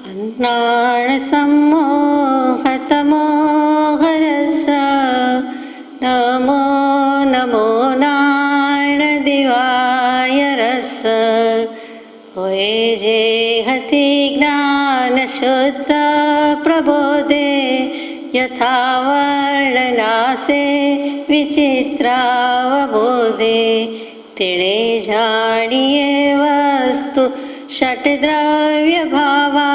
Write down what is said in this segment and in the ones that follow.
अन्नाण सम्मोहतमोहरस नमो नमो नारायण दिवाय रस होए जे हति ज्ञान शुद्ध प्रबोधे यथा वर्णनासे विचित्रावबोधे तेणे जाणिये वस्तु षट्द्रव्य भावा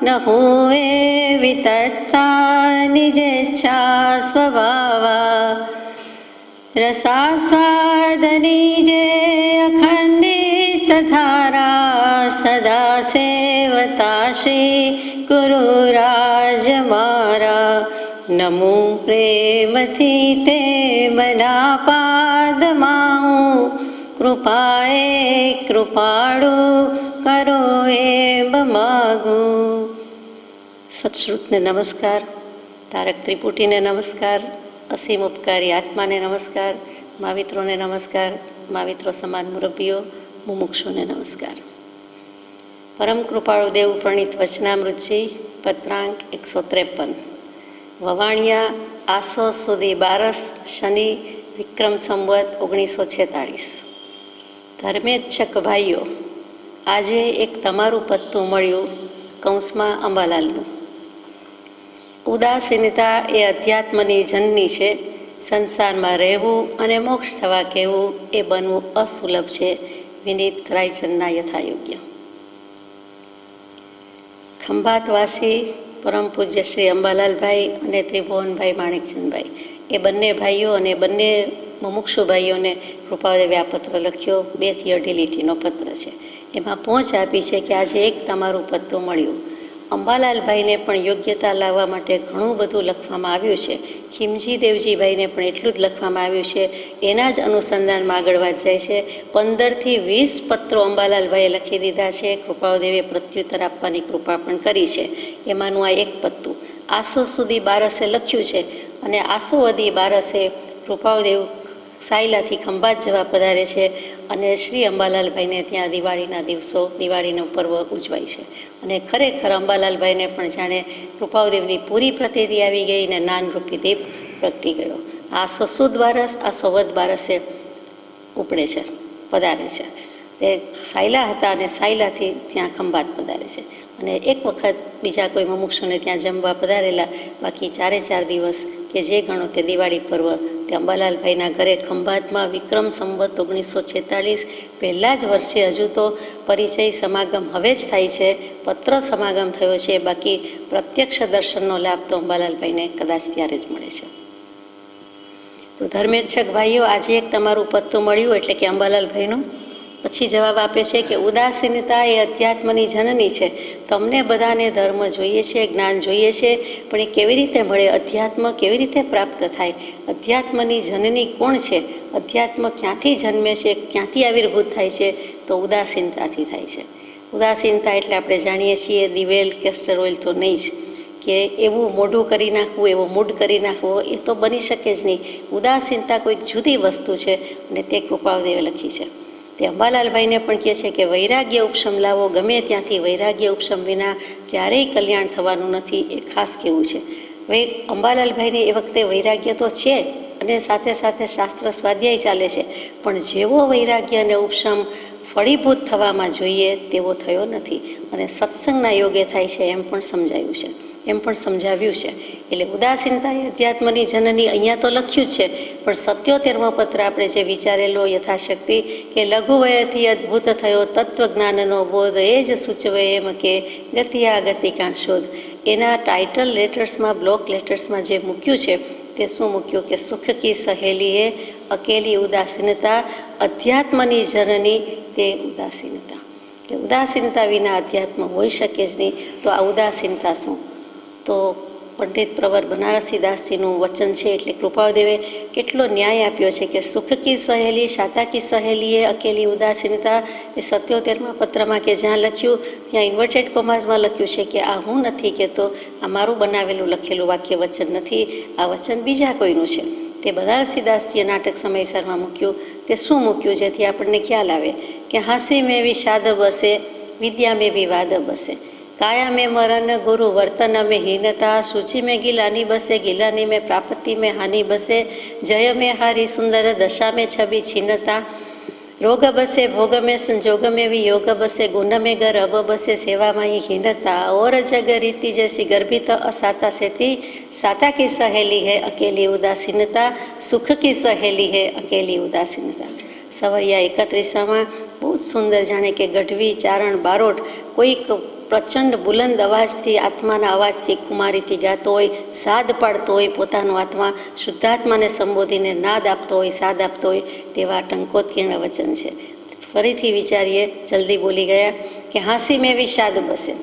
न हुए वितत्ता निजेच्छा स्वभावा रसास्वादनी जे अखंडित धारा सदा सेवता श्री गुरुराज मारा नमो प्रेमથી તે મના પાદમાં કૃપાએ કૃપાળુ કરો એમ માગું. સત્શ્રુતને નમસ્કાર, તારક ત્રિપુટીને નમસ્કાર, અસીમ ઉપકારી આત્માને નમસ્કાર, માવિત્રોને નમસ્કાર, માવિત્રો સમાન મુરબ્બીઓ, મુમુક્ષુને નમસ્કાર. પરમ કૃપાળુ દેવ પ્રણીત વચનામૃતજી પત્રાંક 153. વવાણિયા આસો સુધી બારસ શનિ વિક્રમ સંવત 1946. ધર્મેચ્છક ભાઈઓ, આજે એક તમારું પત્તું મળ્યું કૌંસમાં અંબાલાલનું. ઉદાસીનતા એ અધ્યાત્મની જનની છે. સંસારમાં રહેવું અને મોક્ષ થવા કહેવું એ બનવું અસુલભ છે. વિનીત રાયચંદના યથાયોગ્ય. ખંભાતવાસી પરમ પૂજ્ય શ્રી અંબાલાલભાઈ અને ત્રિભુવનભાઈ માણેકચંદભાઈ એ બંને ભાઈઓ અને બંને મુમુક્ષુ ભાઈઓને કૃપાદેવે આ પત્ર લખ્યો. 2 થી 2.5 લીટીનો પત્ર છે. એમાં પહોંચ આપી છે કે આજે એક તમારું પત્તું મળ્યું. અંબાલાલભાઈને પણ યોગ્યતા લાવવા માટે ઘણું બધું લખવામાં આવ્યું છે. ખીમજી દેવજીભાઈને પણ એટલું જ લખવામાં આવ્યું છે. એના જ અનુસંધાનમાં આગળ વાત જાય છે. 15 થી 20 પત્રો અંબાલાલભાઈએ લખી દીધા છે. કૃપાદેવે પ્રત્યુત્તર આપવાની કૃપા પણ કરી છે. એમાંનું આ એક પત્તું આસો સુધી બારસે લખ્યું છે. અને આસોવદી બારસે કૃપાદેવ સાયલાથી ખંભાત જવા પધારે છે અને શ્રી અંબાલાલભાઈને ત્યાં દિવાળીના દિવસો, દિવાળીનો પર્વ ઉજવાય છે. અને ખરેખર અંબાલાલભાઈને પણ જાણે કૃપાદેવની પૂરી પ્રતીતિ આવી ગઈ ને નાનરૂપી દીપ પ્રગટી ગયો. આસો સુદ બારસ, આસો વદ બારસે ઉપડે છે, પધારે છે. તે સાયલા હતા અને સાયલાથી ત્યાં ખંભાત પધારે છે. અને એક વખત બીજા કોઈ મુમુક્ષુને ત્યાં જમવા પધારેલા. બાકી 4 દિવસ કે જે ગણો તે દિવાળી પર્વ તે અંબાલાલભાઈના ઘરે ખંભાતમાં વિક્રમ સંવત 1946 પહેલાં જ વર્ષે, હજુ તો પરિચય સમાગમ હવે જ થાય છે, પત્ર સમાગમ થયો છે. બાકી પ્રત્યક્ષ દર્શનનો લાભ તો અંબાલાલભાઈને કદાચ ત્યારે જ મળે છે. તો ધર્મેચ્છક ભાઈઓ, આજે એક તમારું પત્તું મળ્યું એટલે કે અંબાલાલભાઈનું. પછી જવાબ આપે છે કે ઉદાસીનતા એ અધ્યાત્મની જનની છે. તમને બધાને ધર્મ જોઈએ છે, જ્ઞાન જોઈએ છે, પણ એ કેવી રીતે મળે? અધ્યાત્મ કેવી રીતે પ્રાપ્ત થાય? અધ્યાત્મની જનની કોણ છે? અધ્યાત્મ ક્યાંથી જન્મે છે, ક્યાંથી આવિર્ભૂત થાય છે? તો ઉદાસીનતાથી થાય છે. ઉદાસીનતા એટલે આપણે જાણીએ છીએ દિવેલ, કેસ્ટર ઓઇલ તો નહીં જ, કે એવું મોઢું કરી નાખવું, એવો મૂડ કરી નાખવો, એ તો બની શકે જ નહીં. ઉદાસીનતા કોઈક જુદી વસ્તુ છે અને તે કૃપાદેવે લખી છે. તે અંબાલાલભાઈને પણ કહે છે કે વૈરાગ્ય ઉપશમ લાવો. ગમે ત્યાંથી વૈરાગ્ય ઉપશમ વિના ક્યારેય કલ્યાણ થવાનું નથી, એ ખાસ કહેવું છે. અંબાલાલભાઈને એ વખતે વૈરાગ્ય તો છે અને સાથે સાથે શાસ્ત્ર સ્વાધ્યાય ચાલે છે, પણ જેવો વૈરાગ્ય અને ઉપશમ ફળીભૂત થવામાં જોઈએ તેવો થયો નથી. અને સત્સંગના યોગે થાય છે એમ પણ સમજાયું છે, એમ પણ સમજાવ્યું છે. એટલે ઉદાસીનતા એ અધ્યાત્મની જનની અહીંયા તો લખ્યું જ છે, પણ 77મો પત્ર આપણે જે વિચારેલો યથાશક્તિ કે લઘુ વયથી અદ્ભુત થયો તત્વજ્ઞાનનો બોધ, એ જ સૂચવે એમ કે ગતિયા ગતિકા શોધ. એના ટાઇટલ લેટર્સમાં, બ્લોક લેટર્સમાં જે મૂક્યું છે તે શું મૂક્યું કે સુખ કી સહેલીએ અકેલી ઉદાસીનતા, અધ્યાત્મની જનની તે ઉદાસીનતા. કે ઉદાસીનતા વિના અધ્યાત્મ હોઈ શકે જ નહીં. તો આ ઉદાસીનતા શું? તો પંડિત પ્રવર બનારસી દાસજીનું વચન છે. એટલે કૃપાદેવે કેટલો ન્યાય આપ્યો છે કે સુખ કી સહેલી, શાતા કી સહેલીએ અકેલી ઉદાસીનતા. એ 77મા પત્રમાં કે જ્યાં લખ્યું ત્યાં ઇન્વર્ટેડ કોમાસમાં લખ્યું છે કે આ હું નથી કહેતો, આ મારું બનાવેલું લખેલું વાક્ય વચન નથી, આ વચન બીજા કોઈનું છે. તે બનારસી દાસજીએ નાટક સમયસરમાં મૂક્યું. તે શું મૂક્યું જેથી આપણને ખ્યાલ આવે કે હાંસી મેં વિષાદ બસે, વિદ્યા મેં વિવાદ બસે. काया में मरण गुरु वर्तन में हीनता, सूची में गिलानी बसे गिलानी में प्राप्ति में हानि बसे, जय में हारी सुंदर दशा में छवि छीनता, रोग बसे भोग में संजोग में भी योग बसे, गुण में गर्भ बसे सेवा में ही हीनता, और जग रीति जैसी गर्भित असाता सेती, साता की सहेली है अकेली उदासीनता, सुख की सहेली है अकेली उदासीनता। सवैया 31 बहुत सुंदर जाने के गढ़वी चारण बारोट कोईक प्रचंड बुलंद अवाजथी आत्माना अवाजथी कुमारीथी गातो होय, साद पाडतो होय, पोतानो आत्मा शुद्धात्माने संबोधीने नाद आपतो होय, साद आपतो होय, तेवा टंकोत्कीर्ण वचन छे। फरीथी विचारीए, जल्दी बोली गया कि हांसी में विषाद बसे।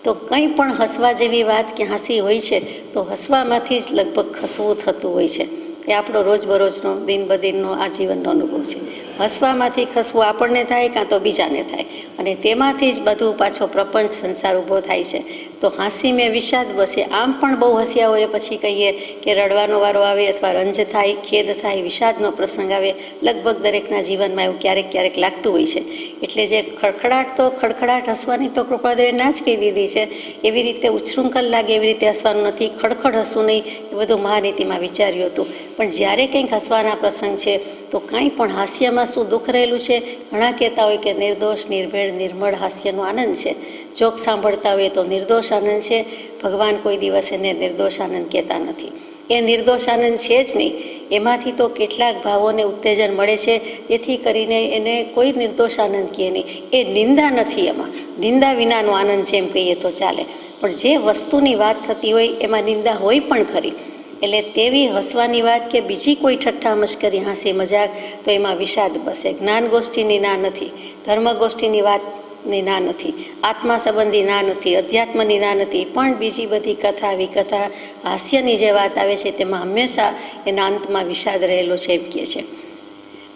तो कंई पण हसवा जेवी वात कि हांसी होय छे तो हसवामांथी ज लगभग खसवुं थतुं होय छे। એ આપણો રોજબરોજનો દિન બદિનનો આ જીવનનો અનુભવ છે। હસવામાંથી ખસવું આપણને થાય કાં તો બીજાને થાય, અને તેમાંથી જ બધું પાછો પ્રપંચ સંસાર ઊભો થાય છે। તો હાંસી મેં વિષાદ બસે, આમ પણ બહુ હસ્યા હોય પછી કહીએ કે રડવાનો વારો આવે અથવા રંજ થાય, ખેદ થાય, વિષાદનો પ્રસંગ આવે, લગભગ દરેકના જીવનમાં એવું ક્યારેક ક્યારેક લાગતું હોય છે। એટલે જે ખડખડાટ હસવાની તો કૃપાદેવે ના જ કહી દીધી છે, એવી રીતે ઉચ્છૃંખલ લાગે એવી રીતે હસવાનું નથી, ખડખડ હસવું નહીં, એ બધું મહાનીતિમાં વિચાર્યું હતું। પણ જ્યારે કંઈક હસવાના પ્રસંગ છે તો કાંઈ પણ હાસ્યમાં શું દુઃખ રહેલું છે? ઘણા કહેતા હોય કે નિર્દોષ નિર્ભેળ નિર્મળ હાસ્યનો આનંદ છે, જોક સાંભળતા હોય તો નિર્દોષ આનંદ છે। ભગવાન કોઈ દિવસ એને નિર્દોષ આનંદ કહેતા નથી, એ નિર્દોષ આનંદ છે જ નહીં। એમાંથી તો કેટલાક ભાવોને ઉત્તેજન મળે છે, તેથી કરીને એને કોઈ નિર્દોષ આનંદ કહે નહીં। એ નિંદા નથી, એમાં નિંદા વિનાનો આનંદ છે એમ કહીએ તો ચાલે, પણ જે વસ્તુની વાત થતી હોય એમાં નિંદા હોય પણ ખરી। એટલે તેવી હસવાની વાત કે બીજી કોઈ ઠઠ્ઠા મશ્કરી હાંસી મજાક તો એમાં વિષાદ બસે। જ્ઞાન ગોષ્ઠીની ના નથી, ધર્મ ગોષ્ઠીની વાતની ના નથી, આત્મા સંબંધી ના નથી, અધ્યાત્મની ના નથી, પણ બીજી બધી કથા વિકથા હાસ્યની જે વાત આવે છે તેમાં હંમેશા એના અંતમાં વિષાદ રહેલો છે એમ કહે છે।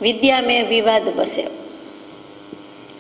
વિદ્યા મેં વિવાદ બસે।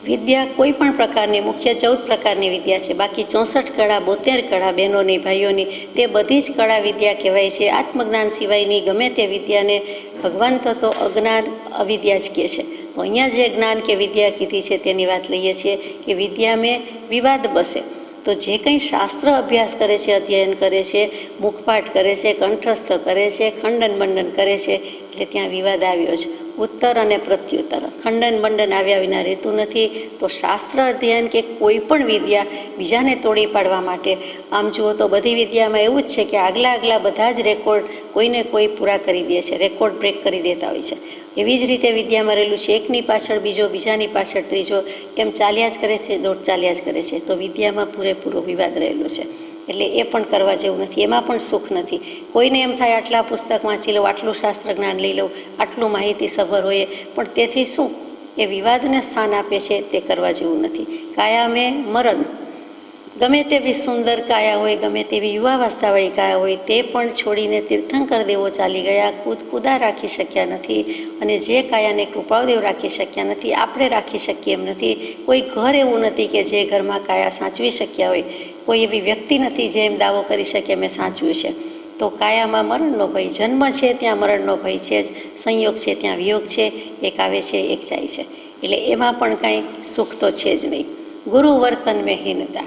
વિદ્યા કોઈ પણ પ્રકારની મુખ્ય 14 પ્રકારની વિદ્યા છે, બાકી 64 કળા 72 કળા બહેનોની ભાઈઓની તે બધી જ કળા વિદ્યા કહેવાય છે। આત્મજ્ઞાન સિવાયની ગમે તે વિદ્યાને ભગવાન થતો અજ્ઞાન અવિદ્યા જ કહે છે। તો અહીંયા જે જ્ઞાન કે વિદ્યા કીધી છે તેની વાત લઈએ છીએ કે વિદ્યા મેં વિવાદ બસે। તો જે કંઈ શાસ્ત્ર અભ્યાસ કરે છે, અધ્યયન કરે છે, મુખપાઠ કરે છે, કંઠસ્થ કરે છે, ખંડન મંડન કરે છે, એટલે ત્યાં વિવાદ આવ્યો છે। ઉત્તર અને પ્રત્યુત્તર, ખંડન મંડન આવ્યા વિના રહેતું નથી। તો શાસ્ત્ર અધ્યયન કે કોઈ પણ વિદ્યા બીજાને તોડી પાડવા માટે, આમ જુઓ તો બધી વિદ્યામાં એવું જ છે કે આગલા બધા જ રેકોર્ડ કોઈને કોઈ પૂરા કરી દે છે, રેકોર્ડ બ્રેક કરી દેતા હોય છે। એવી જ રીતે વિદ્યામાં રહેલું છે, એકની પાછળ બીજો, બીજાની પાછળ ત્રીજો, એમ ચાલ્યા જ કરે છે, દોડ ચાલ્યા જ કરે છે। તો વિદ્યામાં પૂરેપૂરો વિવાદ રહેલો છે, એટલે એ પણ કરવા જેવું નથી, એમાં પણ સુખ નથી। કોઈને એમ થાય આટલા પુસ્તક વાંચી લઉં, આટલું શાસ્ત્ર જ્ઞાન લઈ લઉં, આટલું માહિતી સભર હોય, પણ તેથી શું? એ વિવાદને સ્થાન આપે છે, તે કરવા જેવું નથી। કાયા મેં મરણ, ગમે તેવી સુંદર કાયા હોય, ગમે તેવી યુવાવસ્થાવાળી કાયા હોય, તે પણ છોડીને તીર્થંકર દેવો ચાલી ગયા, કુદા રાખી શક્યા નથી। અને જે કાયાને કૃપાળદેવ રાખી શક્યા નથી, આપણે રાખી શકીએ એમ નથી। કોઈ ઘર એવું નથી કે જે ઘરમાં કાયા સાચવી શક્યા હોય, કોઈ એવી વ્યક્તિ નથી જે એમ દાવો કરી શકે મેં સાચવ્યું છે। તો કાયામાં મરણનો ભય, જન્મ છે ત્યાં મરણનો ભય છે જ, સંયોગ છે ત્યાં વિયોગ છે, એક આવે છે એક જાય છે, એટલે એમાં પણ કાંઈ સુખ તો છે જ નહીં। ગુરુ વર્તન મેં હીનતા।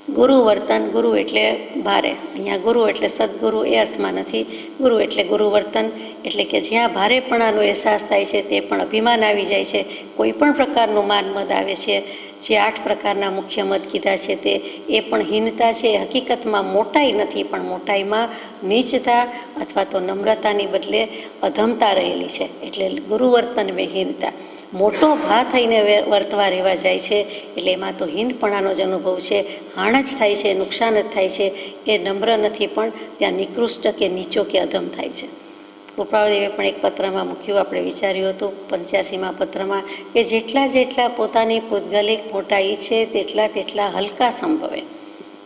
ગુરુ વર્તન, ગુરુ એટલે ભારે, અહીંયા ગુરુ એટલે સદગુરુ એ અર્થમાં નથી, ગુરુ એટલે ગુરુ વર્તન એટલે કે જ્યાં ભારેપણાનો અહેસાસ થાય છે, તે પણ અભિમાન આવી જાય છે, કોઈ પણ પ્રકારનું માન મદ આવે છે। જે 8 પ્રકારના મુખ્ય મદ કીધા છે તે એ પણ હીનતા છે। હકીકતમાં મોટાઈ નથી, પણ મોટાઈમાં નીચતા અથવા તો નમ્રતાની બદલે અધમતા રહેલી છે, એટલે ગુરુવર્તન મેં હીનતા। મોટો ભા થઈને વર્તવા રહેવા જાય છે, એટલે એમાં તો હીનપણાનો જ અનુભવ છે, હાણ જ થાય છે, નુકસાન જ થાય છે। એ નમ્ર નથી, પણ ત્યાં નિકૃષ્ટ કે નીચો કે અધમ થાય છે। કૃપાળદેવે પણ એક પત્રમાં મૂક્યું, આપણે વિચાર્યું હતું 85મા પત્રમાં, કે જેટલા પોતાની પૂતગલિક મોટાઈ છે તેટલા હલકા સંભવે।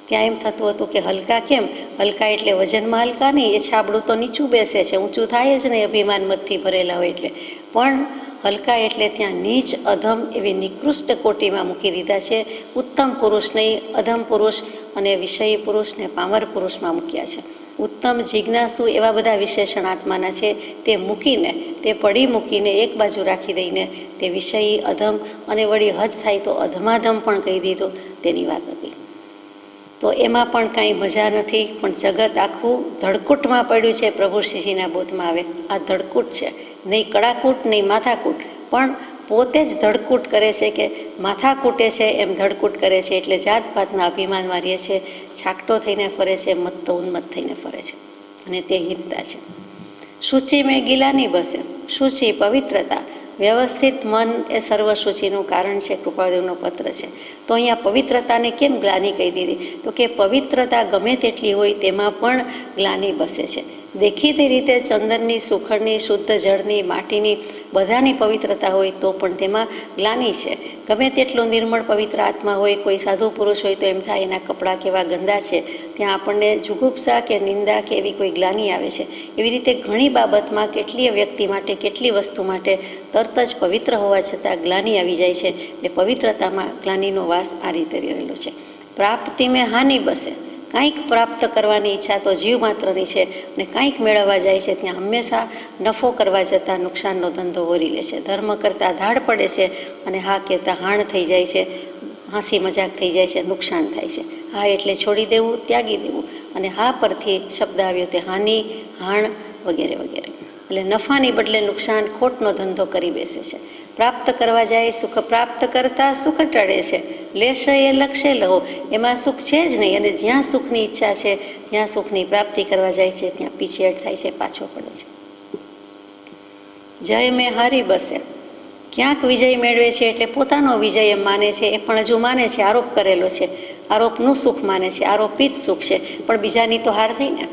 ત્યાં એમ થતું હતું કે હલકા કેમ? હલકા એટલે વજનમાં હલકા નહીં, એ છાબડું તો નીચું બેસે છે, ઊંચું થાય જ નહીં અભિમાન મતથી ભરેલા હોય એટલે, પણ હલકા એટલે ત્યાં નીચ અધમ એવી નિકૃષ્ટ કોટીમાં મૂકી દીધા છે। ઉત્તમ પુરુષ નહીં, અધમ પુરુષ અને વિષયી પુરુષ ને પામર પુરુષમાં મૂક્યા છે। ઉત્તમ, જિજ્ઞાસુ એવા બધા વિશેષણ આત્માના છે. તે મૂકીને, તે પડી મૂકીને એક બાજુ રાખી દઈને તે વિષયી, અધમ અને વળી હદ થાય તો અધમાધમ પણ કહી દીધો, તેની વાત હતી. તો એમાં પણ કાંઈ મજા નથી. પણ જગત આખું ધડકૂટમાં પડ્યું છે. પ્રભુ શ્રીજીના બોધમાં આવે આ ધડકૂટ છે, નહીં કડાકૂટ, નહીં માથાકૂટ, પણ પોતે જ ધડકૂટ કરે છે કે માથા કૂટે છે એમ ધડકૂટ કરે છે. એટલે જાત પાતના અભિમાનમાં રહે છે, છાકટો થઈને ફરે છે, મત્ત ઉન્મત્ત થઈને ફરે છે, અને તે હીનતા છે. શુચિ મેં ગિલાની બસે, શુચિ પવિત્રતા, વ્યવસ્થિત મન એ સર્વ શુચિનું કારણ છે. કૃપાદેવનો પત્ર છે. તો અહીંયા પવિત્રતાને કેમ ગ્લાની કહી દીધી? તો કે પવિત્રતા ગમે તેટલી હોય તેમાં પણ ગ્લાની બસે છે. દેખીતી રીતે ચંદનની, સુખડની, શુદ્ધ જળની, માટીની બધાની પવિત્રતા હોય તો પણ તેમાં ગ્લાની છે. ગમે તેટલો નિર્મળ પવિત્ર આત્મા હોય, કોઈ સાધુ પુરુષ હોય તો એમ થાય એના કપડાં કેવા ગંદા છે, ત્યાં આપણને જુગુપ્સા કે નિંદા કે એવી કોઈ ગ્લાની આવે છે. એવી રીતે ઘણી બાબતમાં કેટલીય વ્યક્તિ માટે, કેટલી વસ્તુ માટે તરત જ પવિત્ર હોવા છતાં ગ્લાની આવી જાય છે. એટલે પવિત્રતામાં ગ્લાનીનો વાસ આ રીતે રહેલો છે. પ્રાપ્તિ મેં હાનિ બસે, કાંઈક પ્રાપ્ત કરવાની ઈચ્છા તો જીવ માત્રની છે, અને કાંઈક મેળવવા જાય છે ત્યાં હંમેશા નફો કરવા જતાં નુકસાનનો ધંધો વરી લે છે. ધર્મ કરતાં ધાડ પડે છે, અને હા કહેતા હાણ થઈ જાય છે, હાંસી મજાક થઈ જાય છે, નુકસાન થાય છે. હા એટલે છોડી દેવું, ત્યાગી દેવું, અને હા પરથી શબ્દ આવ્યો તે હાનિ, હાણ વગેરે વગેરે. એટલે નફાની બદલે નુકસાન, ખોટનો ધંધો કરી બેસે છે. પ્રાપ્ત કરવા જાય, સુખ પ્રાપ્ત કરતા સુખ ટળે છે. લેશે એ લક્ષે લહો, એમાં સુખ છે જ નહીં. અને જ્યાં સુખની ઈચ્છા છે, જ્યાં સુખની પ્રાપ્તિ કરવા જાય છે ત્યાં પીછેહટ થાય છે, પાછો પડે છે. જય મેં હારી બસે, ક્યાંક વિજય મેળવે છે એટલે પોતાનો વિજય એમ માને છે. એ પણ હજુ માને છે, આરોપ કરેલો છે, આરોપનું સુખ માને છે, આરોપિત સુખ છે, પણ બીજાની તો હાર થઈ ને.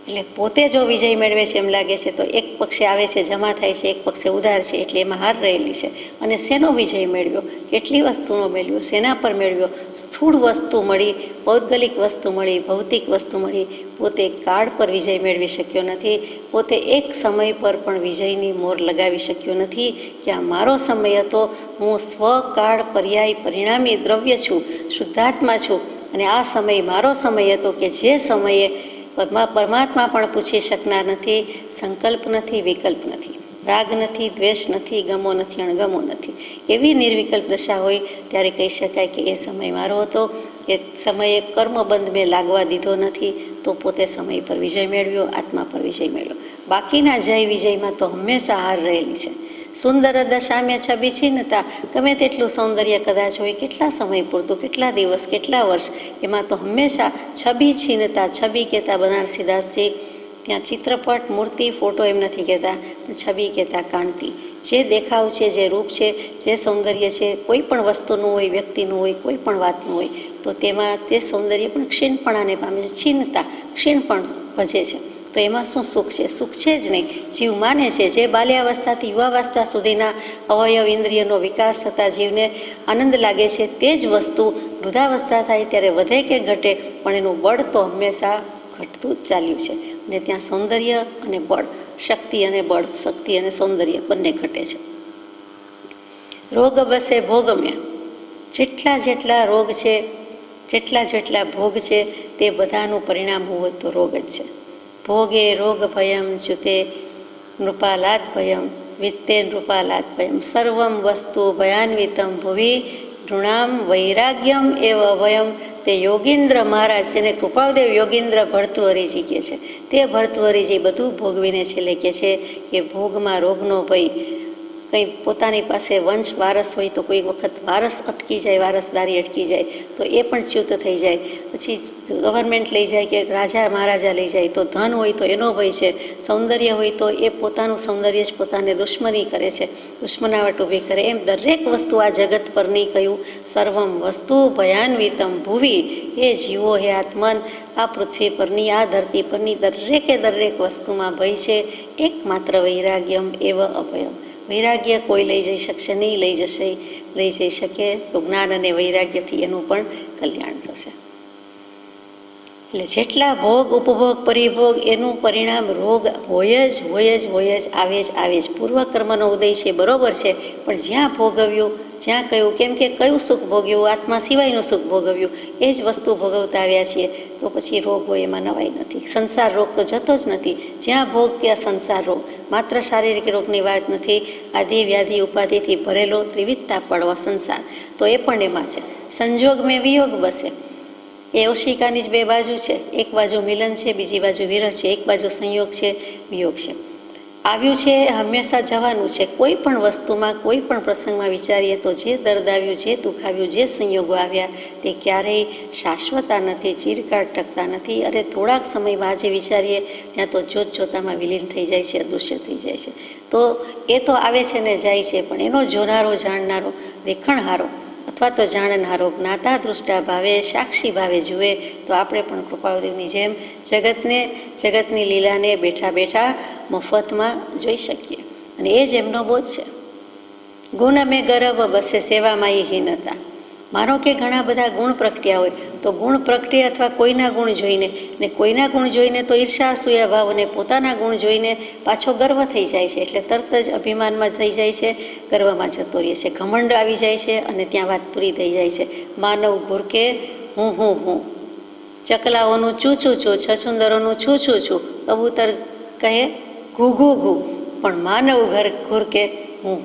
એટલે પોતે જો વિજય મેળવે છે એમ લાગે છે તો એક પક્ષે આવે છે, જમા થાય છે, એક પક્ષે ઉધાર છે, એટલે એમાં હાર રહેલી છે. અને શેનો વિજય મેળવ્યો? કેટલી વસ્તુનો મેળવ્યો? શેના પર મેળવ્યો? સ્થૂળ વસ્તુ મળી, પૌદ્ગલિક વસ્તુ મળી, ભૌતિક વસ્તુ મળી. પોતે કાળ પર વિજય મેળવી શક્યો નથી. પોતે એક સમય પર પણ વિજયની મોર લગાવી શક્યો નથી કે આ મારો સમય હતો, હું સ્વકાળ પર્યાય પરિણામી દ્રવ્ય છું, શુદ્ધાત્મા છું, અને આ સમય મારો સમય હતો કે જે સમયે પરમાત્મા પણ પૂછી શકનાર નથી. સંકલ્પ નથી, વિકલ્પ નથી, રાગ નથી, દ્વેષ નથી, ગમો નથી, અણગમો નથી. એવી નિર્વિકલ્પ દશા હોય ત્યારે કહી શકાય કે એ સમય મારો હતો. એ સમયે કર્મબંધ મેં લાગવા દીધો નથી, તો પોતે સમય પર વિજય મેળવ્યો, આત્મા પર વિજય મેળવ્યો. બાકીના જય વિજયમાં તો હંમેશા હાર રહેલી છે. સુંદર દશા મેં છબી છીનતા, ગમે તેટલું સૌંદર્ય કદાચ હોય, કેટલા સમય પૂરતું, કેટલા દિવસ, કેટલા વર્ષ, એમાં તો હંમેશા છબી છીનતા. છબી કહેતા બનારસીદાસજી, ત્યાં ચિત્રપટ, મૂર્તિ, ફોટો એમ નથી કહેતા, પણ છબી કહેતા કાંતિ. જે દેખાવ છે, જે રૂપ છે, જે સૌંદર્ય છે, કોઈ પણ વસ્તુનું હોય, વ્યક્તિનું હોય, કોઈ પણ વાતનું હોય, તો તેમાં તે સૌંદર્ય પણ ક્ષીણપણાને પામે છે. છીનતા, ક્ષીણ પણ ભજે છે. તો એમાં શું સુખ છે? સુખ છે જ નહીં. જીવ માને છે જે બાલ્યાવસ્થાથી યુવાવસ્થા સુધીના અવયવ ઇન્દ્રિયનો વિકાસ થતાં જીવને આનંદ લાગે છે, તે જ વસ્તુ વૃદ્ધાવસ્થા થાય ત્યારે વધે કે ઘટે, પણ એનું બળ તો હંમેશા ઘટતું જ ચાલ્યું છે. અને ત્યાં સૌંદર્ય અને બળ, શક્તિ અને બળ, શક્તિ અને સૌંદર્ય બંને ઘટે છે. રોગ બસે ભોગમ્ય, જેટલા જેટલા રોગ છે, જેટલા જેટલા ભોગ છે, તે બધાનું પરિણામ હોય તો રોગ જ છે. ભોગે રોગ ભયમ જુતે નૃપાલાદ ભયમ વિત્તે નૃપાલાદ ભયમ સર્વમ વસ્તુ ભયાન્વિતમ ભુવિ નૃણામ વૈરાગ્યમ એવ અભયમ. તે યોગીન્દ્ર મહારાજ, જેને કૃપાદેવ યોગીન્દ્ર ભર્તૃહરિજી કહે છે, તે ભર્તૃહરિજી બધું ભોગવીને છેલ્લે કહે છે કે ભોગમાં રોગનો ભય. કંઈ પોતાની પાસે વંશ વારસ હોય તો કોઈ વખત વારસ અટકી જાય, વારસદારી અટકી જાય તો એ પણ ચ્યુત થઈ જાય. પછી ગવર્મેન્ટ લઈ જાય કે રાજા મહારાજા લઈ જાય તો ધન હોય તો એનો ભય છે. સૌંદર્ય હોય તો એ પોતાનું સૌંદર્ય જ પોતાને દુશ્મની કરે છે, દુશ્મનાવટ ઊભી કરે. એમ દરેક વસ્તુ આ જગત પરની કહ્યું સર્વમ વસ્તુ ભયાન્વિતમ ભુવિ. એ જીવો હે આત્મન, આ પૃથ્વી પરની, આ ધરતી પરની દરેકે દરેક વસ્તુમાં ભય છે. એકમાત્ર વૈરાગ્યમ એવ અભયમ. વૈરાગ્ય કોઈ લઈ જઈ શકશે નહીં, લઈ જઈ શકે તો જ્ઞાન અને વૈરાગ્યથી એનું પણ કલ્યાણ થશે. એટલે જેટલા ભોગ ઉપભોગ પરિભોગ એનું પરિણામ રોગ હોય જ આવે જ. પૂર્વકર્મનો ઉદય છે બરોબર છે, પણ જ્યાં ભોગવ્યું, જ્યાં કયું, કેમ કે કયું સુખ ભોગવ્યું, આત્મા સિવાયનું સુખ ભોગવ્યું, એ જ વસ્તુ ભોગવતા આવ્યા છીએ, તો પછી રોગ હોય એમાં નવાઈ નથી. સંસાર રોગ તો જતો જ નથી. જ્યાં ભોગ ત્યાં સંસાર રોગ. માત્ર શારીરિક રોગની વાત નથી. આદિ વ્યાધિ ઉપાધિથી ભરેલો ત્રિવિધતા પડવો સંસાર, તો એ પણ એમાં છે. સંજોગ મેં વિયોગ બસે, એ ઓશિકાની જ બે બાજુ છે. એક બાજુ મિલન છે, બીજી બાજુ વિરહ છે. એક બાજુ સંયોગ છે, વિયોગ છે. આવ્યું છે એ હંમેશા જવાનું છે. કોઈ પણ વસ્તુમાં, કોઈ પણ પ્રસંગમાં વિચારીએ તો જે દર્દ આવ્યું, જે દુઃખ આવ્યું, જે સંયોગો આવ્યા, તે ક્યારેય શાશ્વતા નથી, ચિરકાળ ટકતા નથી. અને થોડાક સમયમાં આજે વિચારીએ ત્યાં તો જોત જોતામાં વિલીન થઈ જાય છે, અદૃશ્ય થઈ જાય છે. તો એ તો આવે છે ને જાય છે, પણ એનો જોનારો, જાણનારો, દેખણહારો અથવા તો જાણનારો જ્ઞાતા દૃષ્ટા ભાવે, સાક્ષી ભાવે જુએ તો આપણે પણ કૃપાળુદેવની જેમ જગતની લીલાને બેઠા બેઠા મફતમાં જોઈ શકીએ. અને એ જ એમનો બોધ છે. ગુણ મેં ગરબ બસે સેવામાં એ હીનતા. માનો કે ઘણા બધા ગુણ પ્રગટ્યા હોય, તો ગુણ પ્રગટે અથવા કોઈના ગુણ જોઈને, ને કોઈના ગુણ જોઈને તો ઈર્ષા અસૂયા ભાવ, અને પોતાના ગુણ જોઈને પાછો ગર્વ થઈ જાય છે. એટલે તરત જ અભિમાનમાં થઈ જાય છે, ગર્વમાં જતો રહે છે, ઘમંડ આવી જાય છે, અને ત્યાં વાત પૂરી થઈ જાય છે. માનવ ઘૂરકે હું, ચકલાઓનું ચૂ ચૂ, છછુંદરોનું છું છું, કબૂતર કહે ઘૂ ઘૂ, પણ માનવ ઘર ઘૂરકે હું,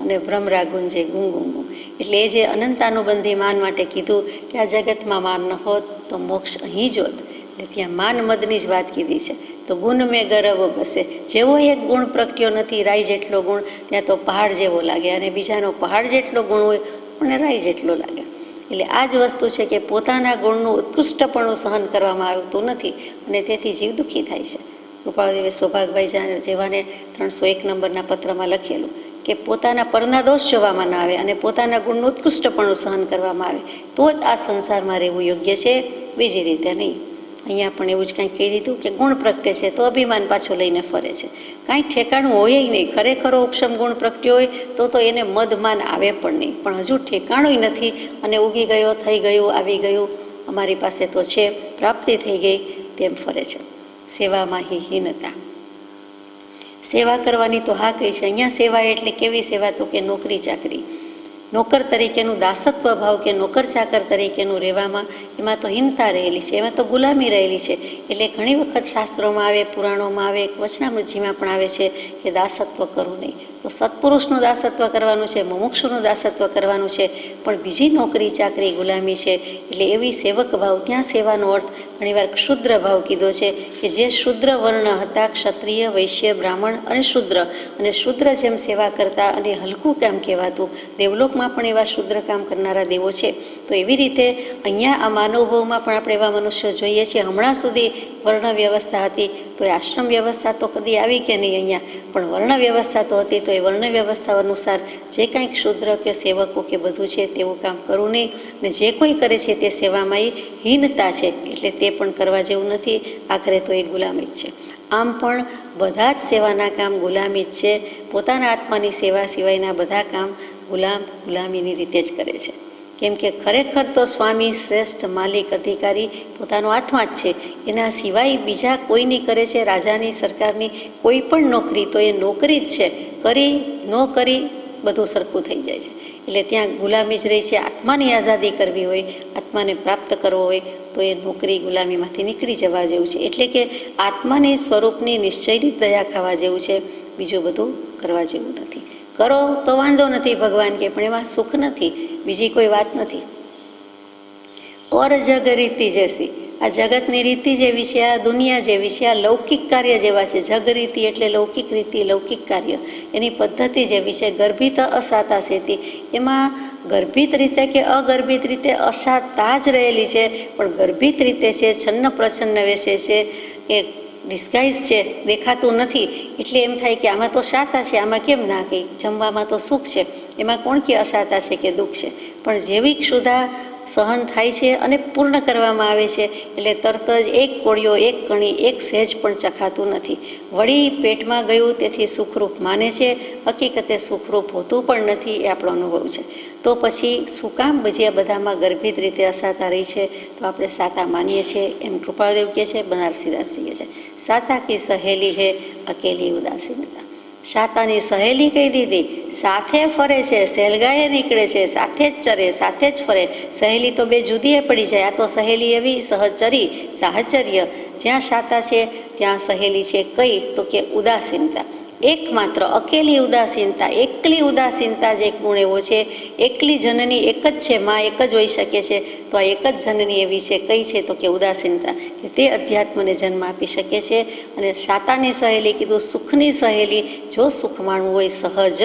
અને ભ્રમરા ગુંજે ગું ગું. એટલે એ જે અનંતાનુબંધી માન માટે કીધું કે આ જગતમાં માન ન હોત તો મોક્ષ અહીં જ હોત. એટલે ત્યાં માન મદની જ વાત કીધી છે. તો ગુણ મેં ગરવ બસે. જેવો એક ગુણ પ્રગટ્યો નથી, રાઈ જેટલો ગુણ, ત્યાં તો પહાડ જેવો લાગે. અને બીજાનો પહાડ જેટલો ગુણ હોય પણ રાઈ જેટલો લાગે. એટલે આ જ વસ્તુ છે કે પોતાના ગુણનું ઉત્કૃષ્ટપણું સહન કરવામાં આવતું નથી, અને તેથી જીવ દુઃખી થાય છે. કૃપાળુદેવે સૌભાગભાઈ જેવાને 301 નંબરના પત્રમાં લખેલું કે પોતાના પરના દોષ જોવામાં ના આવે અને પોતાના ગુણનું ઉત્કૃષ્ટપણું સહન કરવામાં આવે તો જ આ સંસારમાં રહેવું યોગ્ય છે, બીજી રીતે નહીં. અહીંયા પણ એવું જ કંઈક કહી દીધું કે ગુણ પ્રગટે છે તો અભિમાન પાછો લઈને ફરે છે. કાંઈ ઠેકાણું હોય નહીં. ખરેખરો ઉપશમ ગુણ પ્રગટ્યો હોય તો એને મદમાન આવે પણ નહીં, પણ હજુ ઠેકાણું નથી, અને ઉગી ગયો, થઈ ગયું, આવી ગયું, અમારી પાસે તો છે, પ્રાપ્તિ થઈ ગઈ, તેમ ફરે છે. સેવામાં હીનતા. સેવા કરવાની તો હા કહી છે. અહીંયા સેવા એટલે કેવી સેવા? તો કે નોકરી ચાકરી, નોકર તરીકેનું દાસત્વ ભાવ કે નોકર ચાકર તરીકેનું રહેવામાં, એમાં તો હીનતા રહેલી છે, એમાં તો ગુલામી રહેલી છે. એટલે ઘણી વખત શાસ્ત્રોમાં આવે, પુરાણોમાં આવે, વચનામૃતજીમાં પણ આવે છે કે દાસત્વ કરવું નહીં. તો સત્પુરુષનું દાસત્વ કરવાનું છે, મુમુક્ષુનું દાસત્વ કરવાનું છે, પણ બીજી નોકરી ચાકરી ગુલામી છે. એટલે એવી સેવક ભાવ, ત્યાં સેવાનો અર્થ ઘણીવાર ક્ષુદ્ર ભાવ કીધો છે કે જે શુદ્ર વર્ણ હતા, ક્ષત્રિય, વૈશ્ય, બ્રાહ્મણ અને શુદ્ર, અને શુદ્ર જેમ સેવા કરતા અને હલકું કામ કહેવાતું, દેવલોકમાં પણ એવા શુદ્ર કામ કરનારા દેવો છે. તો એવી રીતે અહીંયા આ માનવભાવમાં પણ આપણે એવા મનુષ્યો જોઈએ છીએ. હમણાં સુધી વર્ણ વ્યવસ્થા હતી, તો એ આશ્રમ વ્યવસ્થા તો કદી આવી કે નહીં અહીંયા, પણ વર્ણ વ્યવસ્થા તો હતી. તો એ વર્ણ વ્યવસ્થા અનુસાર જે કાંઈક શુદ્ર કે સેવકો કે બધું છે તેવું કામ કરવું નહીં, અને જે કોઈ કરે છે તે સેવામાં એ હીનતા છે, એટલે તે પણ કરવા જેવું નથી. આખરે તો એ ગુલામી જ છે. આમ પણ બધા જ સેવાના કામ ગુલામી જ છે. પોતાના આત્માની સેવા સિવાયના બધા કામ ગુલામીની રીતે જ કરે છે. કેમ કે ખરેખર તો સ્વામી, શ્રેષ્ઠ, માલિક, અધિકારી પોતાનો આત્મા જ છે. એના સિવાય બીજા કોઈની કરે છે, રાજાની, સરકારની કોઈ પણ નોકરી, તો એ નોકરી જ છે. કરી ન કરી બધું સરખું થઈ જાય છે. એટલે ત્યાં ગુલામી જ રહી છે. આત્માની આઝાદી કરવી હોય, આત્માને પ્રાપ્ત કરવો હોય તો એ નોકરી ગુલામીમાંથી નીકળી જવા જેવું છે. એટલે કે આત્માની સ્વરૂપની નિશ્ચયની દયા ખાવા જેવું છે, બીજું બધું કરવા જેવું નથી. કરો તો વાંધો નથી, ભગવાન કે, પણ એમાં સુખ નથી, બીજી કોઈ વાત નથી. ઓર જગ રીતિ જેસી, આ જગતની રીતિ જેવી છે, આ દુનિયા જેવી છે, આ લૌકિક કાર્ય જેવા છે. જગ રીતિ એટલે લૌકિક રીતિ, લૌકિક કાર્ય, એની પદ્ધતિ જેવી છે. ગર્ભિત અસાતા સેતી, એમાં ગર્ભિત રીતે કે અગર્ભિત રીતે અસાતા જ રહેલી છે, પણ ગર્ભિત રીતે છે, છન્ન પ્રછન્ન વેશે છે, એ ડિસ્ગાઇઝ છે, દેખાતું નથી. એટલે એમ થાય કે આમાં તો શાતા છે, આમાં કેમ ના કહી, જમવામાં તો સુખ છે, એમાં કોણ કે અશાતા છે કે દુઃખ છે. પણ જેવી ક્ષુધા સહન થાય છે અને પૂર્ણ કરવામાં આવે છે, એટલે તરત જ એક કોળિયો, એક કણી, એક સહેજ પણ ચખાતું નથી. વળી પેટમાં ગયું તેથી સુખરૂપ માને છે, હકીકતે સુખરૂપ હોતું પણ નથી, એ આપણો અનુભવ છે. તો પછી શું કામ બીજા બધામાં ગર્ભિત રીતે અસાતા રહી છે? તો આપણે સાતા માનીએ છીએ એમ કૃપાળુદેવ કહે છે, બનારસીદાસજી કહે છે, સાતા કી સહેલી હે અકેલી ઉદાસીનતા. સાતાની સહેલી કહી દીધી, સાથે ફરે છે, સેલગાએ નીકળે છે, સાથે જ ચરે, સાથે જ ફરે. સહેલી તો બે જુદીએ પડી જાય. આ તો સહેલી એવી સહચરી, સાહચર્ય. જ્યાં સાતા છે ત્યાં સહેલી છે કઈ? તો કે ઉદાસીનતા. એકમાત્ર અકેલી ઉદાસીનતા, એકલી ઉદાસીનતા જે ગુણ એવો છે. એકલી જનની એક જ છે, માં એક જ હોઈ શકે છે. તો આ એક જ જનની એવી છે કઈ છે? તો કે ઉદાસીનતા, કે તે અધ્યાત્મને જન્મ આપી શકે છે. અને સાતાની સહેલી કીધું, સુખની સહેલી. જો સુખ માણવું હોય સહજ,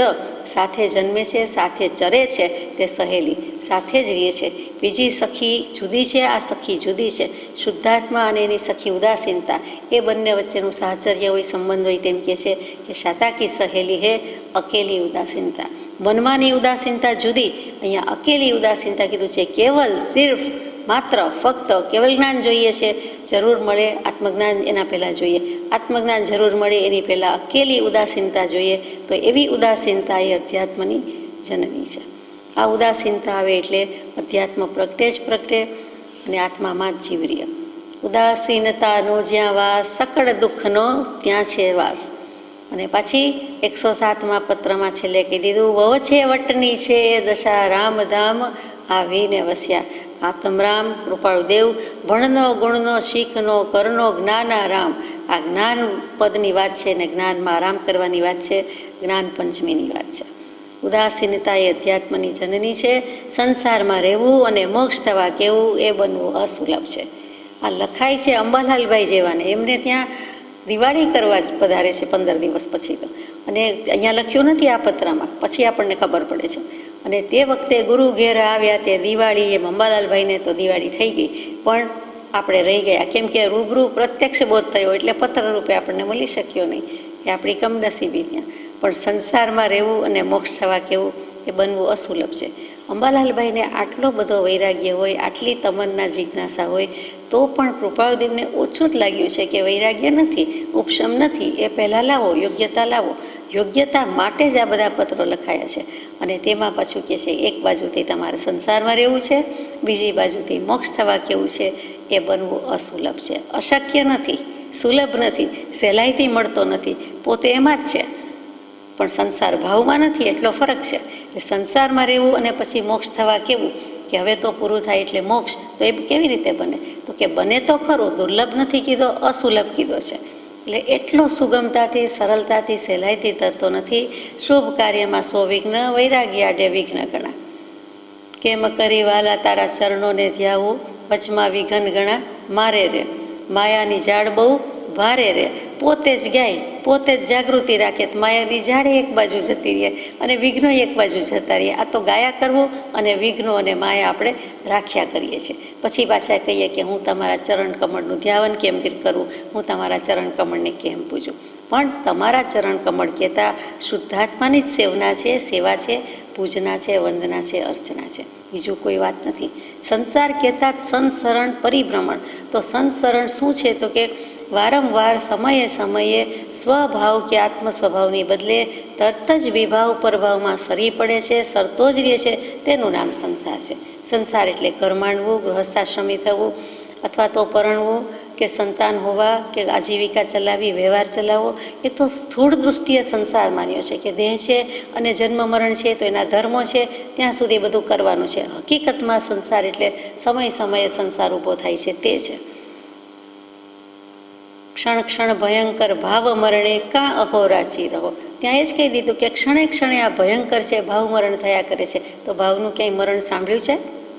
સાથે જન્મે છે, સાથે ચરે છે, તે સહેલી સાથે જ રહે છે. બીજી સખી જુદી છે, આ સખી જુદી છે. શુદ્ધાત્મા અને એની સખી ઉદાસીનતા, એ બંને વચ્ચેનું સાહચર્ય હોય, સંબંધ હોય. તેમ કહે છે કે સાતા કી સહેલી હે અકેલી ઉદાસીનતા. મનમાંની ઉદાસીનતા જુદી, અહીંયા અકેલી ઉદાસીનતા કીધું છે. કેવલ સિર્ફ માત્ર ફક્ત કેવલ જ્ઞાન જોઈએ છે, જરૂર મળે આત્મજ્ઞાન એના પહેલાં જોઈએ. આત્મજ્ઞાન જરૂર મળે એની પહેલાં અકેલી ઉદાસીનતા જોઈએ. તો એવી ઉદાસીનતા એ અધ્યાત્મની જનની છે. આ ઉદાસીનતા આવે એટલે અધ્યાત્મ પ્રગટે જ પ્રગટે અને આત્મામાં જ જીવરીએ. ઉદાસીનતાનો જ્યાં વાસ, સકળ દુઃખનો ત્યાં છે વાસ. અને પાછી 107મા પત્રમાં છેલ્લે કહી દીધું, વવ છે વટની છે દશા રામધામ આવીને વસ્યા. આત્મરામ કૃપાળુદેવ ભણનો ગુણનો શીખનો કરનો જ્ઞાનારામ. આ જ્ઞાન પદની વાત છે ને જ્ઞાનમાં આરામ કરવાની વાત છે, જ્ઞાન પંચમીની વાત છે. ઉદાસીનતા એ અધ્યાત્મની જનની છે. સંસારમાં રહેવું અને મોક્ષ થવા કેવું એ બનવું અસુલભ છે. આ લખાય છે અંબાલાલભાઈ જેવાને, એમને ત્યાં દિવાળી કરવા જ પધારે છે 15 દિવસ પછી. તો અને અહીંયા લખ્યું નથી આ પત્રમાં, પછી આપણને ખબર પડે છે. અને તે વખતે ગુરુ ઘેર આવ્યા તે દિવાળી, એમ અંબાલાલભાઈને તો દિવાળી થઈ ગઈ, પણ આપણે રહી ગયા. કેમ કે રૂબરૂ પ્રત્યક્ષ બોધ થયો એટલે પત્ર રૂપે આપણને મળી શક્યો નહીં, એ આપણી કમનસીબી ત્યાં. પણ સંસારમાં રહેવું અને મોક્ષ થવા કેવું એ બનવું અસુલભ છે. અંબાલાલભાઈને આટલો બધો વૈરાગ્ય હોય, આટલી તમન્ના જિજ્ઞાસા હોય, તો પણ કૃપાળુદેવને ઓછું જ લાગ્યું છે કે વૈરાગ્ય નથી, ઉપશમ નથી, એ પહેલાં લાવો, યોગ્યતા લાવો. યોગ્યતા માટે જ આ બધા પત્રો લખાયા છે. અને તેમાં પાછું કહે છે, એક બાજુથી તમારે સંસારમાં રહેવું છે, બીજી બાજુથી મોક્ષ થવા કેવું છે એ બનવું અસુલભ છે. અશક્ય નથી, સુલભ નથી, સહેલાઈથી મળતો નથી, પોતે એમાં જ છે, પણ સંસાર ભાવમાં નથી, એટલો ફરક છે. સંસારમાં રહેવું અને પછી મોક્ષ થવા કેવું, કે હવે તો પૂરું થાય એટલે મોક્ષ, તો એ કેવી રીતે બને? તો કે બને તો ખરું, દુર્લભ નથી કીધો, અસુલભ કીધો છે. એટલે એટલો સુગમતાથી, સરળતાથી, સહેલાઈથી તરતો નથી. શુભ કાર્યમાં સો વિઘ્ન, વૈરાગ્ય આડે વિઘ્ન ગણા. કેમ કરી વાલા તારા ચરણોને ધ્યાવું, વચમાં વિઘન ગણા મારે રે. માયાની ઝાડ બહુ ભારે રે. પોતે જ ગાય, પોતે જ જાગૃતિ રાખે, તો માયાની ઝાડે એક બાજુ જતી રહે અને વિઘ્નો એક બાજુ જતા રહીએ. આ તો ગાયા કરવું અને વિઘ્નો અને માયા આપણે રાખ્યા કરીએ છીએ. પછી પાછા કહીએ કે હું તમારા ચરણ કમળનું ધ્યાન કેમ કરું, હું તમારા ચરણ કમળને કેમ પૂજું. પણ તમારા ચરણ કમળ કહેતા શુદ્ધાત્માની જ સેવના છે, સેવા છે, પૂજના છે, વંદના છે, અર્ચના છે, બીજું કોઈ વાત નથી. સંસાર કહેતા સંસરણ પરિભ્રમણ. તો સંસરણ શું છે? તો કે વારંવાર સમયે સમયે સ્વભાવ કે આત્મ સ્વભાવની બદલે તરત જ વિભાવ પરભાવમાં સરી પડે છે, સરતો જ રહે છે, તેનું નામ સંસાર છે. સંસાર એટલે ઘર માંડવું, ગૃહસ્થાશ્રમી થવું, અથવા તો પરણવું, કે સંતાન હોવા, કે આજીવિકા ચલાવી, વ્યવહાર ચલાવવો, એ તો સ્થૂળ દૃષ્ટિએ સંસાર માન્યો છે કે દેહ છે અને જન્મ મરણ છે તો એના ધર્મો છે, ત્યાં સુધી બધું કરવાનું છે. હકીકતમાં સંસાર એટલે સમય સમયે સંસાર ઊભો થાય છે તે છે. ક્ષણ ક્ષણ ભયંકર ભાવ મરણે કાં અહોરાચી રહો. ત્યાં એ જ કહી દીધું કે ક્ષણે ક્ષણે આ ભયંકર છે, ભાવ મરણ થયા કરે છે. તો ભાવનું ક્યાંય મરણ સાંભળ્યું છે?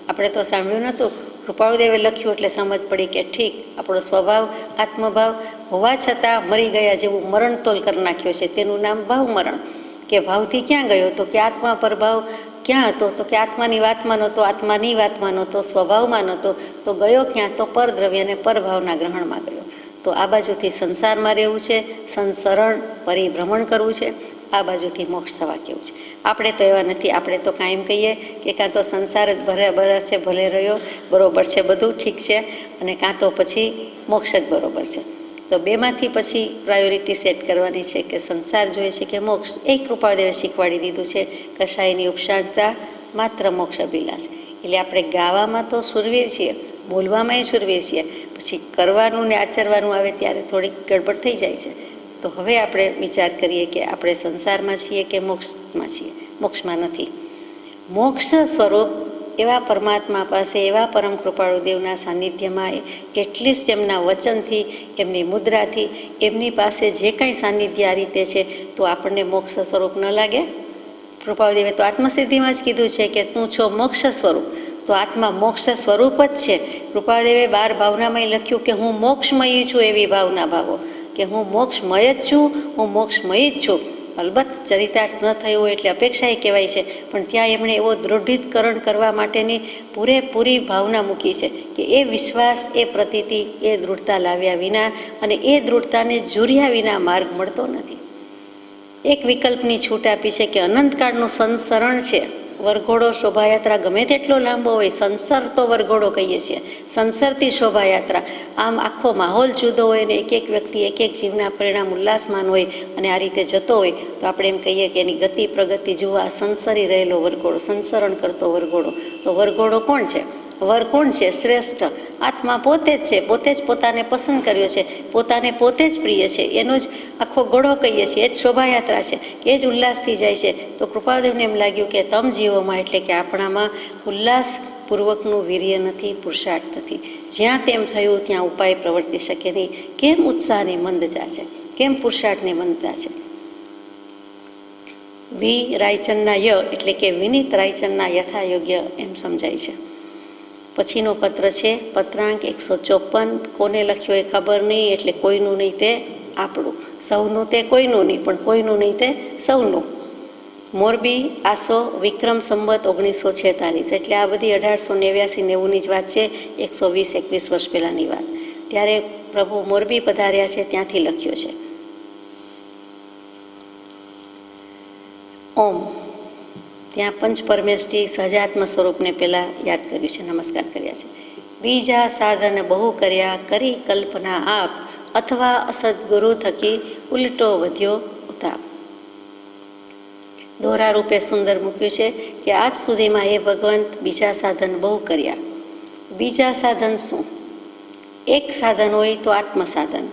આપણે તો સાંભળ્યું નહોતું. કૃપાળુદેવે લખ્યું એટલે સમજ પડી કે ઠીક, આપણો સ્વભાવ આત્મભાવ હોવા છતાં મરી ગયા જેવું મરણ તોલ કરી નાખ્યો છે, તેનું નામ ભાવ મરણ. કે ભાવથી ક્યાં ગયો? તો કે આત્મા પર ભાવ ક્યાં હતો? તો કે આત્માની વાતમાં નહોતો, આત્માની વાતમાં નહોતો, સ્વભાવમાં નહોતો. તો ગયો ક્યાં? તો પરદ્રવ્ય અને પરભાવના ગ્રહણમાં ગયો. તો આ બાજુથી સંસારમાં રહેવું છે, સંસરણ પરિભ્રમણ કરવું છે, આ બાજુથી મોક્ષ થવા કેવું છે. આપણે તો એવા નથી. આપણે તો કાયમ કહીએ કે કાં તો સંસાર જ બરાબર છે, ભલે રહ્યો, બરાબર છે, બધું ઠીક છે, અને કાં તો પછી મોક્ષ જ બરાબર છે. તો બેમાંથી પછી પ્રાયોરિટી સેટ કરવાની છે કે સંસાર જોઈએ છે કે મોક્ષ. એ કૃપાળુદેવે શીખવાડી દીધું છે. કશાયની ઉપશાંતતા માત્ર મોક્ષ અભિલાષ. એટલે આપણે ગાવામાં તો સુરવીર છીએ, બોલવામાંય સુરવીર છીએ, પછી કરવાનું ને આચરવાનું આવે ત્યારે થોડીક ગડબડ થઈ જાય છે. તો હવે આપણે વિચાર કરીએ કે આપણે સંસારમાં છીએ કે મોક્ષમાં છીએ. મોક્ષમાં નથી. મોક્ષ સ્વરૂપ એવા પરમાત્મા પાસે, એવા પરમ કૃપાળુ દેવના સાનિધ્યમાં એટલીસ્ટ એમના વચનથી, એમની મુદ્રાથી, એમની પાસે જે કાંઈ સાનિધ્ય આ રીતે છે તો આપણને મોક્ષ સ્વરૂપ ન લાગે? કૃપાળુદેવે તો આત્મસિદ્ધિમાં જ કીધું છે કે તું છો મોક્ષ સ્વરૂપ. તો આત્મા મોક્ષ સ્વરૂપ જ છે. કૃપાળુદેવે 12 ભાવનામાં લખ્યું કે હું મોક્ષમયી છું, એવી ભાવના ભાવો કે હું મોક્ષમય જ છું, હું મોક્ષમયી જ છું. અલબત્ત ચરિતાર્થ ન થયું એટલે અપેક્ષા કહેવાય છે, પણ ત્યાં એમણે એવો દૃઢીકરણ કરવા માટેની પૂરેપૂરી ભાવના મૂકી છે કે એ વિશ્વાસ, એ પ્રતીતિ, એ દૃઢતા લાવ્યા વિના અને એ દૃઢતાને જુર્યા વિના માર્ગ મળતો નથી. એક વિકલ્પની છૂટ આપી છે કે અનંતકાળનું સંસરણ છે. વરઘોડો શોભાયાત્રા ગમે તેટલો લાંબો હોય, સંસર તો વરઘોડો કહીએ છીએ, સંસરતી શોભાયાત્રા. આમ આખો માહોલ જુદો હોય ને એક એક વ્યક્તિ, એક એક જીવના પરિણામ ઉલ્લાસમાન હોય અને આ રીતે જતો હોય તો આપણે એમ કહીએ કે એની ગતિ પ્રગતિ જુઓ, આ સંસરી રહેલો વરઘોડો, સંસરણ કરતો વરઘોડો. તો વરઘોડો કોણ છે? વર કોણ છે? શ્રેષ્ઠ આત્મા પોતે જ છે. પોતે જ પોતાને પસંદ કર્યો છે, પોતાને પોતે જ પ્રિય છે. એનો જ આખો ઘોડો કહીએ છીએ, એ જ શોભાયાત્રા છે, એ જ ઉલ્લાસથી જાય છે. તો કૃપાદેવને એમ લાગ્યું કે તમ જીવોમાં, એટલે કે આપણામાં ઉલ્લાસપૂર્વકનું વીર્ય નથી, પુરુષાર્થ નથી. જ્યાં તેમ થયું ત્યાં ઉપાય પ્રવર્તી શકે નહીં. કેમ ઉત્સાહની મંદતા છે? કેમ પુરુષાર્થની મંદતા છે? વી રાયચંદના ય એટલે કે વિનીત રાયચંદના યથાયોગ્ય એમ સમજાય છે. પછીનો પત્ર છે પત્રાંક 154. કોને લખ્યો એ ખબર નહીં, એટલે કોઈનું નહીં તે આપણું, સૌનું તે કોઈનું નહીં, પણ કોઈનું નહીં તે સૌનું. મોરબી, આસો, વિક્રમ સંવત 1946. એટલે આ બધી 1889-90ની જ વાત છે, 120-21 વર્ષ પહેલાંની વાત. ત્યારે પ્રભુ મોરબી પધાર્યા છે, ત્યાંથી લખ્યો છે. ઓમ. ત્યાં પંચ પરમેષ્ઠી સહજાત્મ સ્વરૂપને પહેલાં યાદ કર્યું છે, નમસ્કાર કર્યા છે. બીજા સાધન બહુ કર્યા, કરી કલ્પના આપ, અથવા અસદગુરુ થકી ઉલટો વધ્યો ઉતાપ. દોરા રૂપે સુંદર મૂક્યું છે કે આજ સુધીમાં એ ભગવંત બીજા સાધન બહુ કર્યા. બીજા સાધન શું? એક સાધન હોય તો આત્મ સાધન,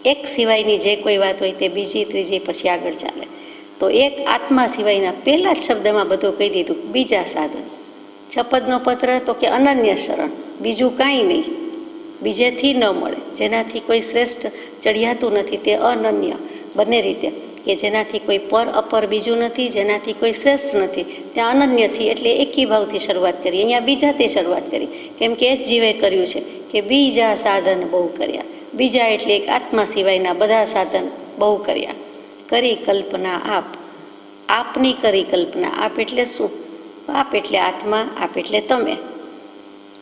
એક સિવાયની જે કોઈ વાત હોય તે બીજી, ત્રીજી, પછી આગળ ચાલે. તો એક આત્મા સિવાયના પહેલા જ શબ્દમાં બધું કહી દીધું. બીજા સાધન, છપદનો પત્ર તો કે અનન્ય શરણ, બીજું કાંઈ નહીં, બીજેથી ન મળે, જેનાથી કોઈ શ્રેષ્ઠ ચડિયાતું નથી તે અનન્ય. બંને રીતે કે જેનાથી કોઈ પર અપર બીજું નથી, જેનાથી કોઈ શ્રેષ્ઠ નથી, ત્યાં અનન્યથી એટલે એકી ભાવથી શરૂઆત કરી. અહીંયા બીજાથી શરૂઆત કરી, કેમ કે એ જ જીવે કર્યું છે કે બીજા સાધન બહુ કર્યા. બીજા એટલે એક આત્મા સિવાયના બધા સાધન બહુ કર્યા. કરી કલ્પના આપ, આપની કરી કલ્પના. આપ એટલે શું? આપ એટલે આત્મા, આપ એટલે તમે.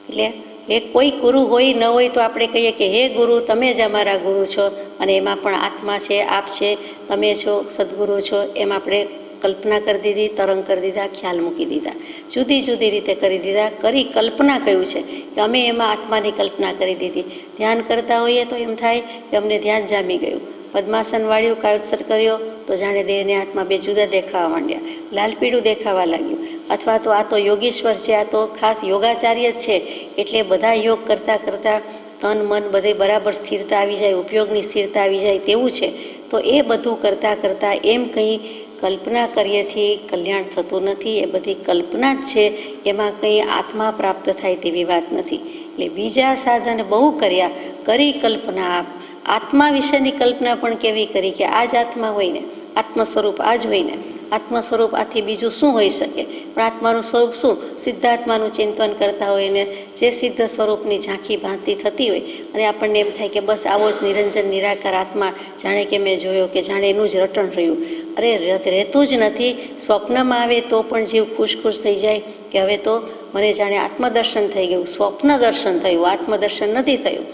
એટલે એ કોઈ ગુરુ હોય ન હોય તો આપણે કહીએ કે હે ગુરુ, તમે જ અમારા ગુરુ છો, અને એમાં પણ આત્મા છે, આપ છે, તમે છો, સદગુરુ છો, એમ આપણે કલ્પના કરી દીધી, તરંગ કરી દીધા, ખ્યાલ મૂકી દીધા, જુદી જુદી રીતે કરી દીધા. કરી કલ્પના કહ્યું છે કે અમે એમાં આત્માની કલ્પના કરી દીધી. ધ્યાન કરતા હોઈએ તો એમ થાય કે અમને ધ્યાન જામી ગયું. પદ્માસન વાળ્યું, કાયોત્સર કર્યો તો જાણે દેહને આત્મા બે જુદા દેખાવા માંડ્યા, લાલ પીળું દેખાવા લાગ્યું. અથવા તો આ તો યોગીશ્વર છે, આ તો ખાસ યોગાચાર્ય જ છે, એટલે બધા યોગ કરતાં કરતાં તન મન બધે બરાબર સ્થિરતા આવી જાય, ઉપયોગની સ્થિરતા આવી જાય તેવું છે. તો એ બધું કરતાં કરતાં એમ કંઈ કલ્પના કરીએથી કલ્યાણ થતું નથી. એ બધી કલ્પના જ છે, એમાં કંઈ આત્મા પ્રાપ્ત થાય તેવી વાત નથી. એટલે બીજા સાધન બહુ કર્યા, કરી કલ્પના આપ. આત્મા વિશેની કલ્પના પણ કેવી કરી કે આ જ આત્મા હોય ને, આત્મ સ્વરૂપ આ જ હોય ને, આત્મ સ્વરૂપ આથી બીજું શું હોઈ શકે? પણ આત્માનું સ્વરૂપ શું? સિદ્ધાત્માનું ચિંતન કરતા હોય ને જે સિદ્ધ સ્વરૂપની ઝાંખી ભાંતિ થતી હોય અને આપણને એમ થાય કે બસ આવો જ નિરંજન નિરાકાર આત્મા જાણે કે મેં જોયો, કે જાણે એનું જ રટણ રહ્યું. અરે રહેતું જ નથી. સ્વપ્નમાં આવે તો પણ જીવ ખુશ ખુશ થઈ જાય કે હવે તો મને જાણે આત્મદર્શન થઈ ગયું. સ્વપ્ન દર્શન થયું, આત્મદર્શન નથી થયું.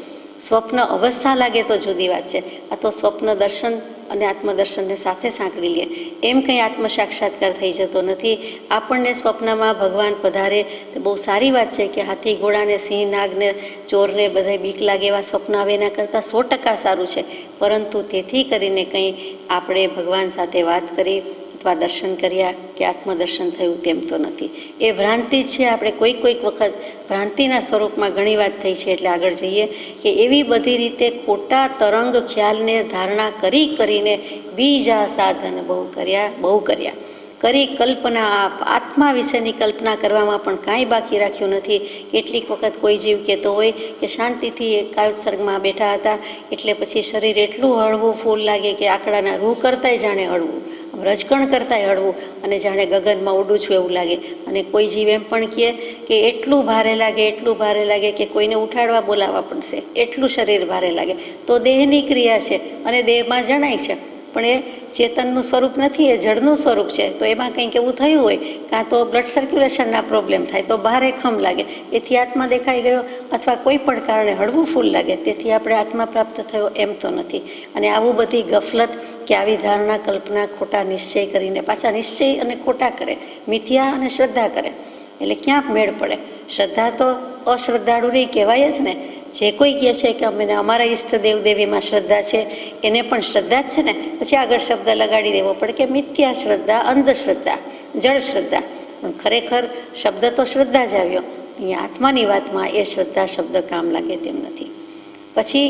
સ્વપ્ન અવસ્થા લાગે તો જુદી વાત છે. આ તો સ્વપ્ન દર્શન અને આત્મદર્શનને સાથે સાંકળી લે, એમ કંઈ આત્મ સાક્ષાત્કાર થઈ જતો નથી. આપણને સ્વપ્નમાં ભગવાન પધારે તો બહુ સારી વાત છે કે હાથી ઘોડાને, સિંહ નાગને, ચોરને બધા બીક લાગે એવા સ્વપ્ન આવે એના કરતાં 100% સારું છે. પરંતુ તેથી કરીને કંઈ આપણે ભગવાન સાથે વાત કરી અથવા દર્શન કર્યા કે આત્મદર્શન થયું તેમ તો નથી. એ ભ્રાંતિ છે. આપણે કોઈક વખત ભ્રાંતિના સ્વરૂપમાં ઘણી વાત થઈ છે એટલે આગળ જઈએ કે એવી બધી રીતે ખોટા તરંગ ખ્યાલને ધારણા કરીને બીજા સાધન બહુ કર્યા કરી કલ્પના આત્મા વિશેની કલ્પના કરવામાં પણ કાંઈ બાકી રાખ્યું નથી. કેટલીક વખત કોઈ જીવ કહેતો હોય કે શાંતિથી કાયોત્સર્ગમાં બેઠા હતા એટલે પછી શરીર એટલું હળવું ફૂલ લાગે કે આંકડાના રૂ કરતાંય જાણે હળવું, રજકણ કરતાંય હળવું અને જાણે ગગનમાં ઉડું છું એવું લાગે. અને કોઈ જીવ એમ પણ કહે કે એટલું ભારે લાગે કે કોઈને ઉઠાડવા બોલાવવા પડશે, એટલું શરીર ભારે લાગે. તો દેહની ક્રિયા છે અને દેહમાં જણાય છે, પણ એ ચેતનનું સ્વરૂપ નથી, એ જળનું સ્વરૂપ છે. તો એમાં કંઈક એવું થયું હોય, કાં તો બ્લડ સર્ક્યુલેશનના પ્રોબ્લેમ થાય તો ભારે ખમ લાગે, એથી આત્મા દેખાઈ ગયો, અથવા કોઈ પણ કારણે હળવું ફૂલ લાગે તેથી આપણે આત્મા પ્રાપ્ત થયો એમ તો નથી. અને આવું બધી ગફલત કે આવી ધારણા કલ્પના ખોટા નિશ્ચય કરીને પાછા નિશ્ચય અને ખોટા કરે, મિથ્યા અને શ્રદ્ધા કરે, એટલે ક્યાંક મેળ પડે. શ્રદ્ધા તો અશ્રદ્ધાળુ નહીં કહેવાય જ ને. જે કોઈ કહે છે કે અમને અમારા ઈષ્ટદેવ દેવીમાં શ્રદ્ધા છે એને પણ શ્રદ્ધા જ છે ને, પછી આગળ શબ્દ લગાડી દેવો પડે કે મિથ્યા શ્રદ્ધા, અંધશ્રદ્ધા, જળ શ્રદ્ધા. પણ ખરેખર શબ્દ તો શ્રદ્ધા જ આવ્યો. અહીંયા આત્માની વાતમાં એ શ્રદ્ધા શબ્દ કામ લાગે તેમ નથી. પછી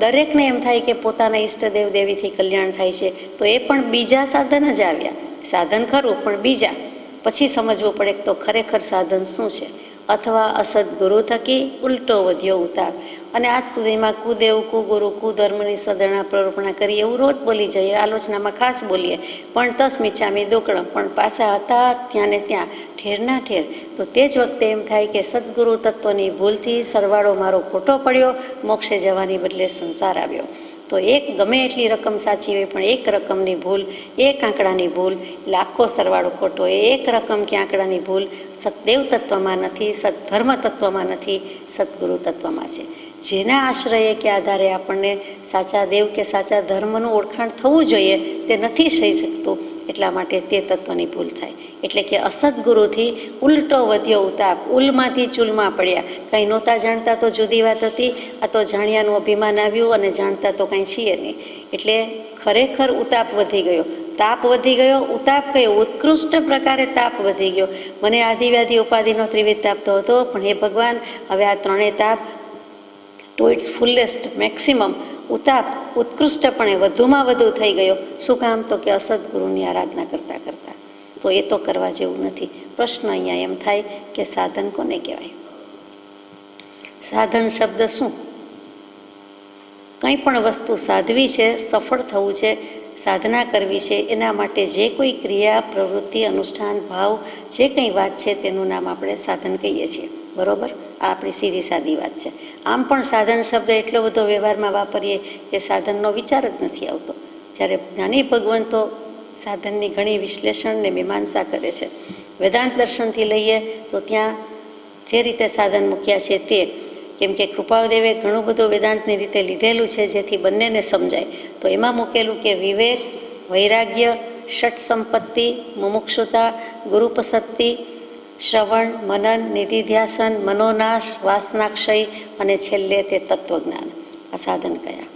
દરેકને એમ થાય કે પોતાના ઈષ્ટદેવ દેવીથી કલ્યાણ થાય છે, તો એ પણ બીજા સાધન જ આવ્યા. સાધન ખરું પણ બીજા. પછી સમજવું પડે તો ખરેખર સાધન શું છે. અથવા અસદગુરુ થકી ઉલટો વધ્યો ઉતાર. અને આજ સુધીમાં કુદેવ, કુગુરુ, કુધર્મની સદરણા પ્રરોપણા કરી એવું રોજ બોલી જઈએ, આલોચનામાં ખાસ બોલીએ, પણ તસ મિચ્છામિ દુક્કડમ, પણ પાછા હતા ત્યાં ને ત્યાં, ઠેરના ઠેર. તો તે જ વખતે એમ થાય કે સદગુરુ તત્વની ભૂલથી સરવાળો મારો ખોટો પડ્યો, મોક્ષે જવાની બદલે સંસાર આવ્યો. તો એક ગમે એટલી રકમ સાચી હોય પણ એક રકમની ભૂલ, એક આંકડાની ભૂલ, લાખો સરવાળો ખોટો, એ એક રકમ કે આંકડાની ભૂલ સતદેવ તત્વમાં નથી, સદધર્મ તત્વમાં નથી, સદગુરુ તત્વમાં છે. જેના આશ્રયે કે આધારે આપણને સાચા દેવ કે સાચા ધર્મનું ઓળખાણ થવું જોઈએ તે નથી થઈ શકતું, એટલા માટે તે તત્વની ભૂલ થાય. એટલે કે અસદગુરુથી ઉલટો વધ્યો ઉતાપ, ઉલમાંથી ચૂલમાં પડ્યા. કંઈ નહોતા જાણતા તો જુદી વાત હતી, આ તો જાણ્યાનું અભિમાન આવ્યું અને જાણતા તો કાંઈ છીએ નહીં. એટલે ખરેખર ઉતાપ વધી ગયો, તાપ વધી ગયો, ઉતાપ કયો ઉત્કૃષ્ટ પ્રકારે તાપ વધી ગયો. મને આદિવ્યાધિ ઉપાધિનો ત્રિવિધ તાપ તો હતો, પણ હે ભગવાન, હવે આ ત્રણેય તાપ ટુ ઇટ્સ ફુલેસ્ટ મેક્સિમમ ઉતાપ ઉત્કૃષ્ટપણે વધુમાં વધુ થઈ ગયો. શું કામ? તો કે અસદગુરુની આરાધના કરતાં કરતાં. તો એ તો કરવા જેવું નથી. પ્રશ્ન અહીંયા એમ થાય કે સાધન કોને કહેવાય? સાધન શબ્દ શું? કંઈ પણ વસ્તુ સાધવી છે, સફળ થવું છે, સાધના કરવી છે, એના માટે જે કોઈ ક્રિયા, પ્રવૃત્તિ, અનુષ્ઠાન, ભાવ, જે કંઈ વાત છે તેનું નામ આપણે સાધન કહીએ છીએ. બરાબર? આ આપણી સીધી સાદી વાત છે. આમ પણ સાધન શબ્દ એટલો બધો વ્યવહારમાં વાપરીએ કે સાધનનો વિચાર જ નથી આવતો. જ્યારે જ્ઞાની ભગવંતો સાધનની ઘણી વિશ્લેષણ ને મીમાંસા કરે છે. વેદાંત દર્શનથી લઈએ તો ત્યાં જે રીતે સાધન મૂક્યા છે તે, કેમ કે કૃપાદેવે ઘણું બધું વેદાંતની રીતે લીધેલું છે જેથી બંનેને સમજાય. તો એમાં મૂકેલું કે વિવેક, વૈરાગ્ય, ષટ સંપત્તિ, મુમુક્ષુતા, ગુરુપસત્તિ, શ્રવણ, મનન, નિધિધ્યાસન, મનોનાશ, વાસનાક્ષય અને છેલ્લે તે તત્વજ્ઞાન. આ સાધન કયા?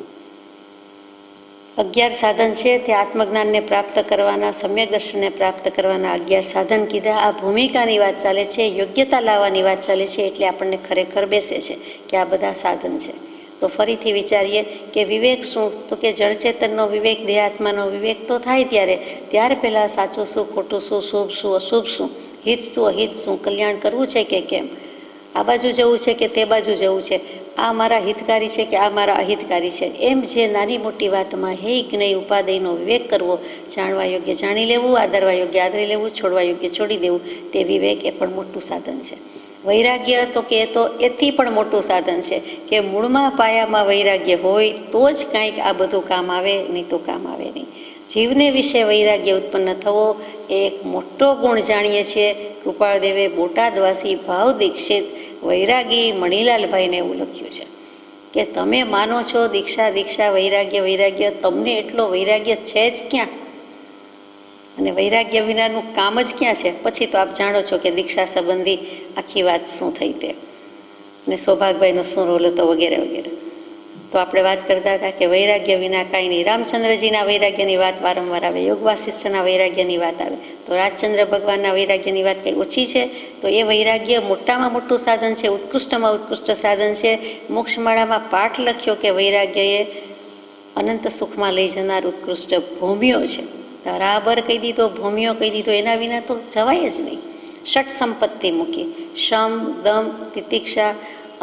11 સાધન છે તે આત્મજ્ઞાનને પ્રાપ્ત કરવાના, સમ્યક દર્શનને પ્રાપ્ત કરવાના 11 સાધન કીધા. આ ભૂમિકાની વાત ચાલે છે, યોગ્યતા લાવવાની વાત ચાલે છે, એટલે આપણને ખરેખર બેસે છે કે આ બધા સાધન છે. તો ફરીથી વિચારીએ કે વિવેક શું? તો કે જળચેતનનો વિવેક, દેહાત્માનો વિવેક તો થાય ત્યાર પહેલાં સાચું શું, ખોટું શું, શુભ શું, અશુભ શું, હિત શું, અહિત શું, કલ્યાણ કરવું છે કે કેમ, આ બાજુ જવું છે કે તે બાજુ જવું છે, આ મારા હિતકારી છે કે આ મારા અહિતકારી છે, એમ જે નાની મોટી વાતમાં હે જ્ઞેય ઉપાદેયનો વિવેક કરવો, જાણવા યોગ્ય જાણી લેવું, આદરવા યોગ્ય આદરી લેવું, છોડવા યોગ્ય છોડી દેવું, તે વિવેક એ પણ મોટું સાધન છે. વૈરાગ્ય તો કે એ તો એથી પણ મોટું સાધન છે કે મૂળમાં પાયામાં વૈરાગ્ય હોય તો જ કાંઈક આ બધું કામ આવે, નહીં તો કામ આવે નહીં. જીવને વિશે વૈરાગ્ય ઉત્પન્ન થવો એ એક મોટો ગુણ જાણીએ છીએ. કૃપાળદેવે બોટાદવાસી ભાવ દીક્ષિત વૈરાગી મણિલાલભાઈને એવું લખ્યું છે કે તમે માનો છો દીક્ષા દીક્ષા વૈરાગ્ય, તમને એટલો વૈરાગ્ય છે જ ક્યાં, અને વૈરાગ્ય વિનાનું કામ જ ક્યાં છે? પછી તો આપ જાણો છો કે દીક્ષા સંબંધી આખી વાત શું થઈ તે, ને સૌભાગભાઈનો શું રોલ હતો વગેરે વગેરે. તો તો આપણે વાત કરતા હતા કે વૈરાગ્ય વિના કાંઈ નહીં. રામચંદ્રજીના વૈરાગ્યની વાત વારંવાર આવે, યોગ વાસિષ્ઠના વૈરાગ્યની વાત આવે, તો રાજચંદ્ર ભગવાનના વૈરાગ્યની વાત કંઈ ઓછી છે? તો એ વૈરાગ્ય મોટામાં મોટું સાધન છે, ઉત્કૃષ્ટમાં ઉત્કૃષ્ટ સાધન છે. મોક્ષમાળામાં પાઠ લખ્યો કે વૈરાગ્ય એ અનંત સુખમાં લઈ જનાર ઉત્કૃષ્ટ ભૂમિઓ છે. બરાબર કહી દીધો, ભૂમિઓ કહી દીધો, એના વિના તો જવાય જ નહીં. ષટ સંપત્તિ મૂકી, શમ, દમ, તિતિક્ષા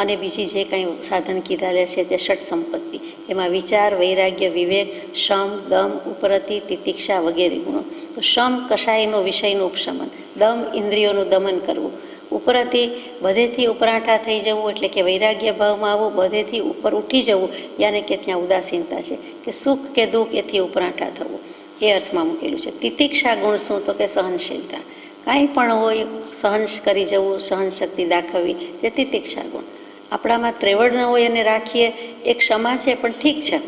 અને બીજી જે કંઈ સાધન કીધા છે તે ષટ સંપત્તિ. એમાં વિચાર, વૈરાગ્ય, વિવેક, શમ, દમ, ઉપરતિ, તિતિક્ષા વગેરે ગુણો. તો શમ કશાયનો વિષયનું ઉપશમન, દમ ઇન્દ્રિયોનું દમન કરવું, ઉપરથી બધેથી ઉપરાંઠા થઈ જવું એટલે કે વૈરાગ્ય ભાવમાં આવવું, બધેથી ઉપર ઉઠી જવું, યાને કે ત્યાં ઉદાસીનતા છે કે સુખ કે દુઃખ એથી ઉપરાંઠા થવું, એ અર્થમાં મૂકેલું છે. તિતિક્ષા ગુણ શું? તો કે સહનશીલતા, કાંઈ પણ હોય સહન કરી જવું, સહનશક્તિ દાખવવી, તે તિતિક્ષા ગુણ. આપણામાં ત્રેવડ ન હોય અને રાખીએ, એક ક્ષમા છે પણ ઠીક છે,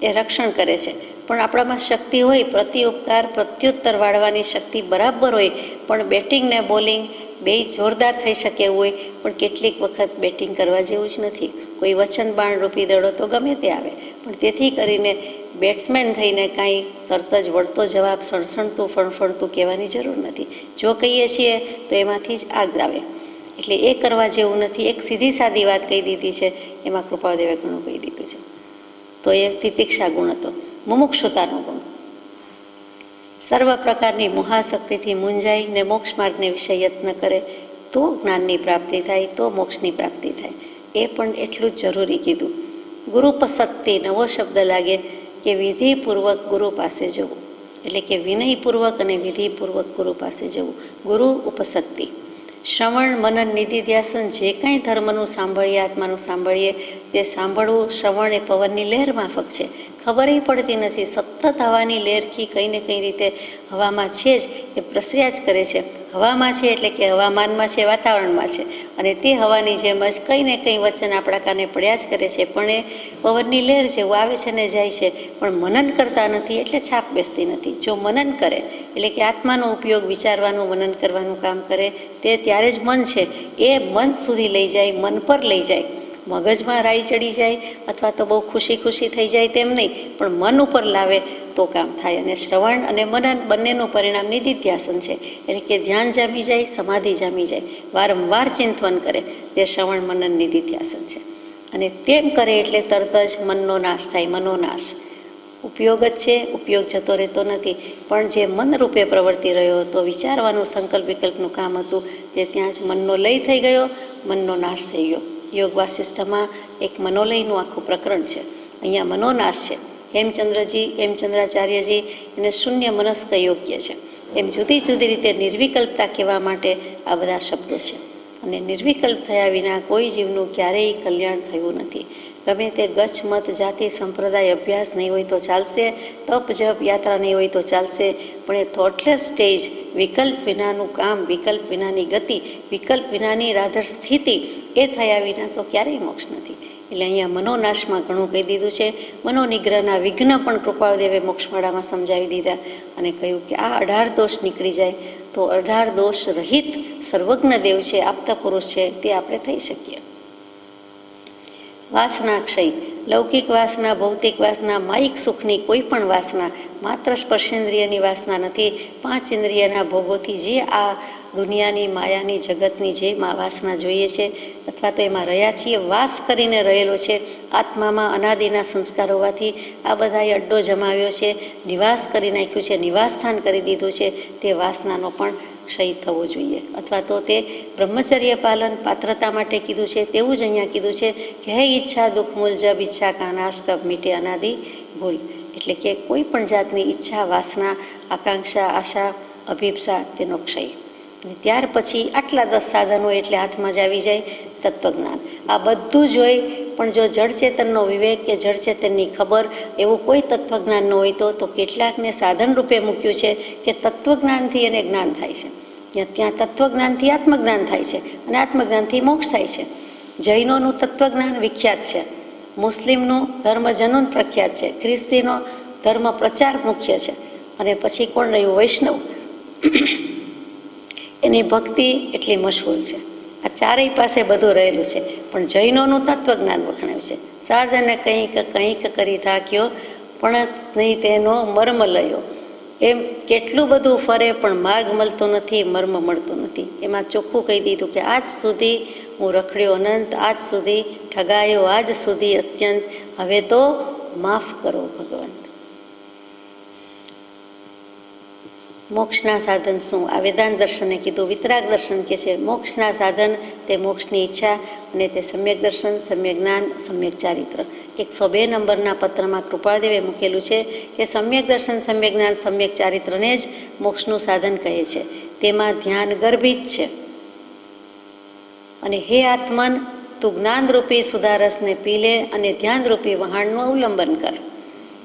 એ રક્ષણ કરે છે, પણ આપણામાં શક્તિ હોય પ્રત્યુપકાર પ્રત્યુત્તર વાળવાની શક્તિ બરાબર હોય, પણ બેટિંગ ને બોલિંગ બેય જોરદાર થઈ શકે એવું હોય, પણ કેટલીક વખત બેટિંગ કરવા જેવું જ નથી. કોઈ વચન બાણ રૂપી દડો તો ગમે તે આવે, પણ તેથી કરીને બેટ્સમેન થઈને કાંઈ તરત જ વળતો જવાબ સણસણતું ફણફણતું કહેવાની જરૂર નથી. જો કહીએ છીએ તો એમાંથી જ આગ આવે, એટલે એ કરવા જેવું નથી. એક સીધી સાદી વાત કહી દીધી છે, એમાં કૃપાદેવે ઘણું કહી દીધું છે. તો એ તિતિક્ષા ગુણ હતો. મુમુક્ષુતાનો ગુણ, સર્વ પ્રકારની મહાશક્તિથી મૂંઝાઈ ને મોક્ષ માર્ગને વિશે યત્ન કરે તો જ્ઞાનની પ્રાપ્તિ થાય, તો મોક્ષની પ્રાપ્તિ થાય. એ પણ એટલું જ જરૂરી કીધું. ગુરુપસક્તિ, નવો શબ્દ લાગે કે વિધિપૂર્વક ગુરુ પાસે જવું, એટલે કે વિનયપૂર્વક અને વિધિપૂર્વક ગુરુ પાસે જવું. ગુરુ ઉપસક્તિ, શ્રવણ, મનન, નિધિધ્યાસન, જે કાંઈ ધર્મનું સાંભળીએ, આત્માનું સાંભળીએ, તે સાંભળવું. શ્રવણ એ પવનની લહેર માફક છે, ખબર પડતી નથી, સતત હવાની લહેરથી કંઈ ને કંઈ રીતે હવામાં છે જ, એ પ્રસર્યા જ કરે છે. હવામાં છે એટલે કે હવામાનમાં છે, વાતાવરણમાં છે, અને તે હવાની જેમ જ કંઈ ને કંઈ વચન આપણા કાને પડ્યા જ કરે છે, પણ એ પવનની લહેર જેવું આવે છે ને જાય છે, પણ મનન કરતા નથી એટલે છાપ બેસતી નથી. જો મનન કરે એટલે કે આત્માનો ઉપયોગ, વિચારવાનું, મનન કરવાનું કામ કરે, તે ત્યારે જ મન છે એ મન સુધી લઈ જાય, મન પર લઈ જાય. મગજમાં રાઈ ચડી જાય અથવા તો બહુ ખુશી ખુશી થઈ જાય તેમ નહીં, પણ મન ઉપર લાવે તો કામ થાય. અને શ્રવણ અને મનન બંનેનું પરિણામ નિધિધ્યાસન છે, એટલે કે ધ્યાન જામી જાય, સમાધિ જામી જાય, વારંવાર ચિંતન કરે, તે શ્રવણ મનન નિધિધ્યાસન છે. અને તેમ કરે એટલે તરત જ મનનો નાશ થાય. મનોનાશ ઉપયોગ જ છે, ઉપયોગ જતો રહેતો નથી, પણ જે મન રૂપે પ્રવર્તી રહ્યો હતો, વિચારવાનું સંકલ્પ વિકલ્પનું કામ હતું, તે ત્યાં જ મનનો લય થઈ ગયો, મનનો નાશ થઈ ગયો. યોગ વાસિષ્ઠમાં એક મનોલયનું આખું પ્રકરણ છે, અહીંયા મનોનાશ છે. હેમચંદ્રાચાર્યજી એને શૂન્ય મનસ્ક યોગ્ય છે, એમ જુદી જુદી રીતે નિર્વિકલ્પતા કહેવા માટે આ બધા શબ્દો છે. અને નિર્વિકલ્પ થયા વિના કોઈ જીવનું ક્યારેય કલ્યાણ થયું નથી. ગમે તે ગચ્છ મત જાતિ સંપ્રદાય અભ્યાસ નહીં હોય તો ચાલશે, તપ જપ યાત્રા નહીં હોય તો ચાલશે, પણ એ થોટલેસ સ્ટેજ, વિકલ્પ વિનાનું કામ, વિકલ્પ વિનાની ગતિ, વિકલ્પ વિનાની રાધર સ્થિતિ, એ થયા વિના તો ક્યારેય મોક્ષ નથી. એટલે અહીંયા મનોનાશમાં ઘણું કહી દીધું છે. મનોનિગ્રહના વિઘ્ન પણ કૃપાળદેવે મોક્ષમાળામાં સમજાવી દીધા અને કહ્યું કે આ 18 દોષ નીકળી જાય તો 18 દોષ રહિત સર્વજ્ઞ દેવ છે, આપતા પુરુષ છે, તે આપણે થઈ શકીએ. વાસના ક્ષય, લૌકિક વાસના, ભૌતિક વાસના, માયિક સુખની કોઈ પણ વાસના માત્ર સ્પર્શેન્દ્રિયની વાસના નથી. 5 ઇન્દ્રિયના ભોગોથી જે આ દુનિયાની માયાની જગતની જે વાસના જોઈએ છે અથવા તો એમાં રહ્યા છીએ, વાસ કરીને રહેલો છે. આત્મામાં અનાદિના સંસ્કાર હોવાથી આ બધાએ અડ્ડો જમાવ્યો છે, નિવાસ કરી નાખ્યું છે, નિવાસસ્થાન કરી દીધું છે. તે વાસનાનો પણ ક્ષય થવો જોઈએ, અથવા તો તે બ્રહ્મચર્ય પાલન પાત્રતા માટે કીધું છે, તેવું જ અહીંયા કીધું છે કે હે ઈચ્છા દુઃખ મૂલ જબ ઈચ્છા કાનાશ તબ મીટે અનાદિ ભૂલ. એટલે કે કોઈ પણ જાતની ઈચ્છા, વાસના, આકાંક્ષા, આશા, અભિપ્સા, તેનો ક્ષય. અને ત્યાર પછી આટલા 10 સાધનો એટલે હાથમાં જ આવી જાય તત્વજ્ઞાન. આ બધું જ હોય, પણ જો જળચેતનનો વિવેક કે જળચેતનની ખબર એવું કોઈ તત્વજ્ઞાન ન હોય તો કેટલાકને સાધન રૂપે મૂક્યું છે કે તત્વજ્ઞાનથી એને જ્ઞાન થાય છે. ત્યાં તત્વજ્ઞાનથી આત્મજ્ઞાન થાય છે અને આત્મજ્ઞાનથી મોક્ષ થાય છે. જૈનોનું તત્વજ્ઞાન વિખ્યાત છે, મુસ્લિમનું ધર્મ જનૂન પ્રખ્યાત છે, ખ્રિસ્તીનો ધર્મ પ્રચાર મુખ્ય છે, અને પછી કોણ રહ્યું? વૈષ્ણવ. એની ભક્તિ એટલી મશહૂર છે. આ ચારેય પાસે બધું રહેલું છે. પણ જૈનોનું તત્વજ્ઞાન વખણાયું છે. સાધને કંઈક કંઈક કરી થાક્યો પણ નહીં તેનો મર્મ લયો. એમ કેટલું બધું ફરે પણ માર્ગ મળતો નથી, મર્મ મળતો નથી. એમાં ચોખ્ખું કહી દીધું કે આજ સુધી હું રખડ્યો અનંત, આજ સુધી ઠગાયો, આજ સુધી અત્યંત, હવે તો માફ કરો ભગવંત. મોક્ષના સાધન શું? આ વેદાંત દર્શને કીધું. વિતરાગ દર્શન કે છે મોક્ષના સાધન તે મોક્ષની ઈચ્છા અને તે સમ્યક દર્શન, સમ્યક જ્ઞાન, સમ્યક ચારિત્ર. 102 નંબરના પત્રમાં કૃપાળદેવે મૂકેલું છે કે સમ્યક દર્શન, સમ્યક જ્ઞાન, સમ્યક ચારિત્રને જ મોક્ષનું સાધન કહે છે. તેમાં ધ્યાન ગર્ભિત છે. અને હે આત્મન, તું જ્ઞાનરૂપી સુધારસને પી લે અને ધ્યાનરૂપી વહાણનું અવલંબન કર.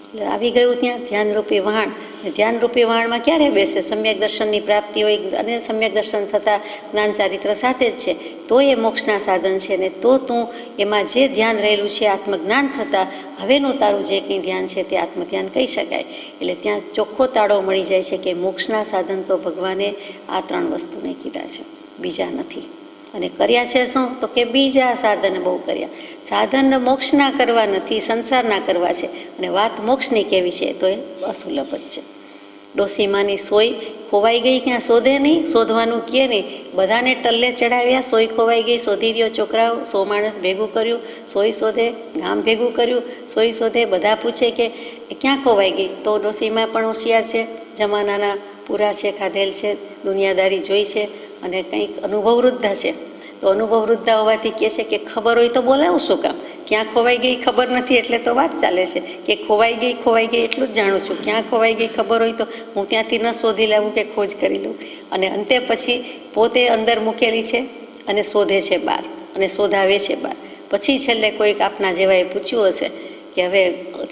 એટલે આવી ગયું ત્યાં ધ્યાનરૂપી વહાણ. ધ્યાનરૂપી વહાણમાં ક્યારે બેસે? સમ્યક દર્શનની પ્રાપ્તિ હોય અને સમ્યક દર્શન થતાં જ્ઞાન ચારિત્ર સાથે જ છે. તો એ મોક્ષના સાધન છે. ને તો તું એમાં જે ધ્યાન રહેલું છે આત્મજ્ઞાન થતાં હવેનું તારું જે કંઈ ધ્યાન છે તે આત્મધ્યાન કહી શકાય. એટલે ત્યાં ચોખ્ખો તાળો મળી જાય છે કે મોક્ષના સાધન તો ભગવાને આ 3 વસ્તુને કીધા છે, બીજા નથી. અને કર્યા છે શું? તો કે બીજા સાધન બહુ કર્યા. સાધન મોક્ષના કરવા નથી, સંસારના કરવા છે. અને વાત મોક્ષની કેવી છે તો એ અસુલભ જ છે. ડોસીમાની સોય ખોવાઈ ગઈ, ત્યાં શોધે નહીં, શોધવાનું કહે નહીં. બધાને ટલ્લે ચડાવ્યા, સોય ખોવાઈ ગઈ, શોધી દો છોકરાઓ. 100 માણસ ભેગું કર્યું, સોય શોધે, ગામ ભેગું કર્યું, સોય શોધે. બધા પૂછે કે ક્યાં ખોવાઈ ગઈ? તો ડોસીમાં પણ હોશિયાર છે, જમાનાના પૂરા છે, ખાધેલ છે, દુનિયાદારી જોઈ છે અને કંઈક અનુભવ વૃદ્ધા છે. તો અનુભવ વૃદ્ધા હોવાથી કહે છે કે ખબર હોય તો બોલાવું શું કામ? ક્યાં ખોવાઈ ગઈ ખબર નથી એટલે તો વાત ચાલે છે કે ખોવાઈ ગઈ એટલું જ જાણું છું. ક્યાં ખોવાઈ ગઈ ખબર હોય તો હું ત્યાંથી ન શોધી લાવું કે ખોજ કરી લઉં. અને અંતે પછી પોતે અંદર મૂકેલી છે અને શોધે છે બહાર અને શોધાવે છે બહાર. પછી છેલ્લે કોઈક આપના જેવાએ પૂછ્યું હશે કે હવે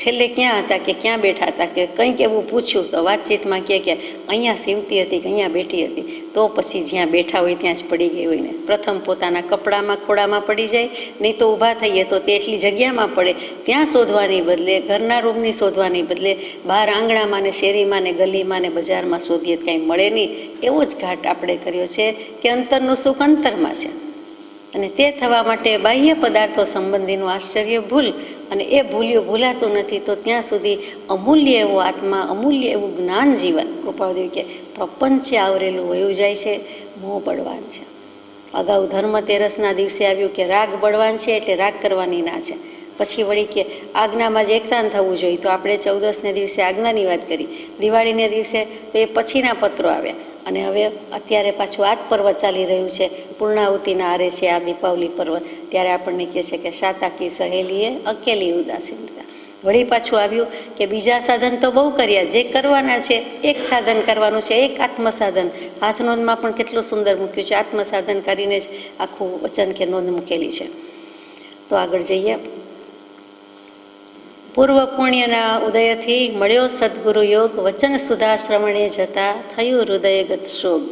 છેલ્લે ક્યાં હતા, કે ક્યાં બેઠા હતા, કે કંઈક એવું પૂછ્યું તો વાતચીતમાં કહે કે અહીંયા સીવતી હતી કે અહીંયા બેઠી હતી. તો પછી જ્યાં બેઠા હોય ત્યાં જ પડી ગઈ હોય ને. પ્રથમ પોતાના કપડામાં ખોડામાં પડી જાય, નહીં તો ઊભા થઈએ તો તેટલી જગ્યામાં પડે. ત્યાં શોધવાની બદલે, ઘરના રૂમની શોધવાની બદલે બહાર આંગણામાં ને શેરીમાં ને ગલીમાં ને બજારમાં શોધીએ કાંઈ મળે નહીં. એવો જ ઘાટ આપણે કર્યો છે કે અંતરનું સુખ અંતરમાં છે. અને તે થવા માટે બાહ્ય પદાર્થો સંબંધીનું આશ્ચર્ય ભૂલ, અને એ ભૂલ્યું ભૂલાતું નથી તો ત્યાં સુધી અમૂલ્ય એવો આત્મા, અમૂલ્ય એવું જ્ઞાન જીવન, કૃપાળદેવ કે પ્રપંચે આવરેલું વયું જાય છે. મોહ બળવાન છે. અગાઉ ધર્મતેરસના દિવસે આવ્યું કે રાગ બળવાન છે એટલે રાગ કરવાની ના છે. પછી વળી કે આજ્ઞામાં જ એકતાન થવું જોઈએ, તો આપણે 14ને દિવસે આજ્ઞાની વાત કરી. દિવાળીને દિવસે તો એ પછીના પત્રો આવ્યા. અને હવે અત્યારે પાછું આ જ પર્વ ચાલી રહ્યું છે, પૂર્ણાહુતિના આરે છે આ દીપાવલી પર્વ. ત્યારે આપણને કહે છે કે સાતાકી સહેલીએ અકેલી ઉદાસીનતા. વળી પાછું આવ્યું કે બીજા સાધન તો બહુ કર્યા, જે કરવાના છે એક સાધન કરવાનું છે, એક આત્મસાધન. હાથનોંધમાં પણ કેટલું સુંદર મૂક્યું છે. આત્મસાધન કરીને જ આખું વચન કે નોંધ મૂકેલી છે. તો આગળ જઈએ. પૂર્વ પુણ્યના ઉદયથી મળ્યો સદગુરુ યોગ, વચન સુધા શ્રવણે જતા થયું હૃદયગત શોગ.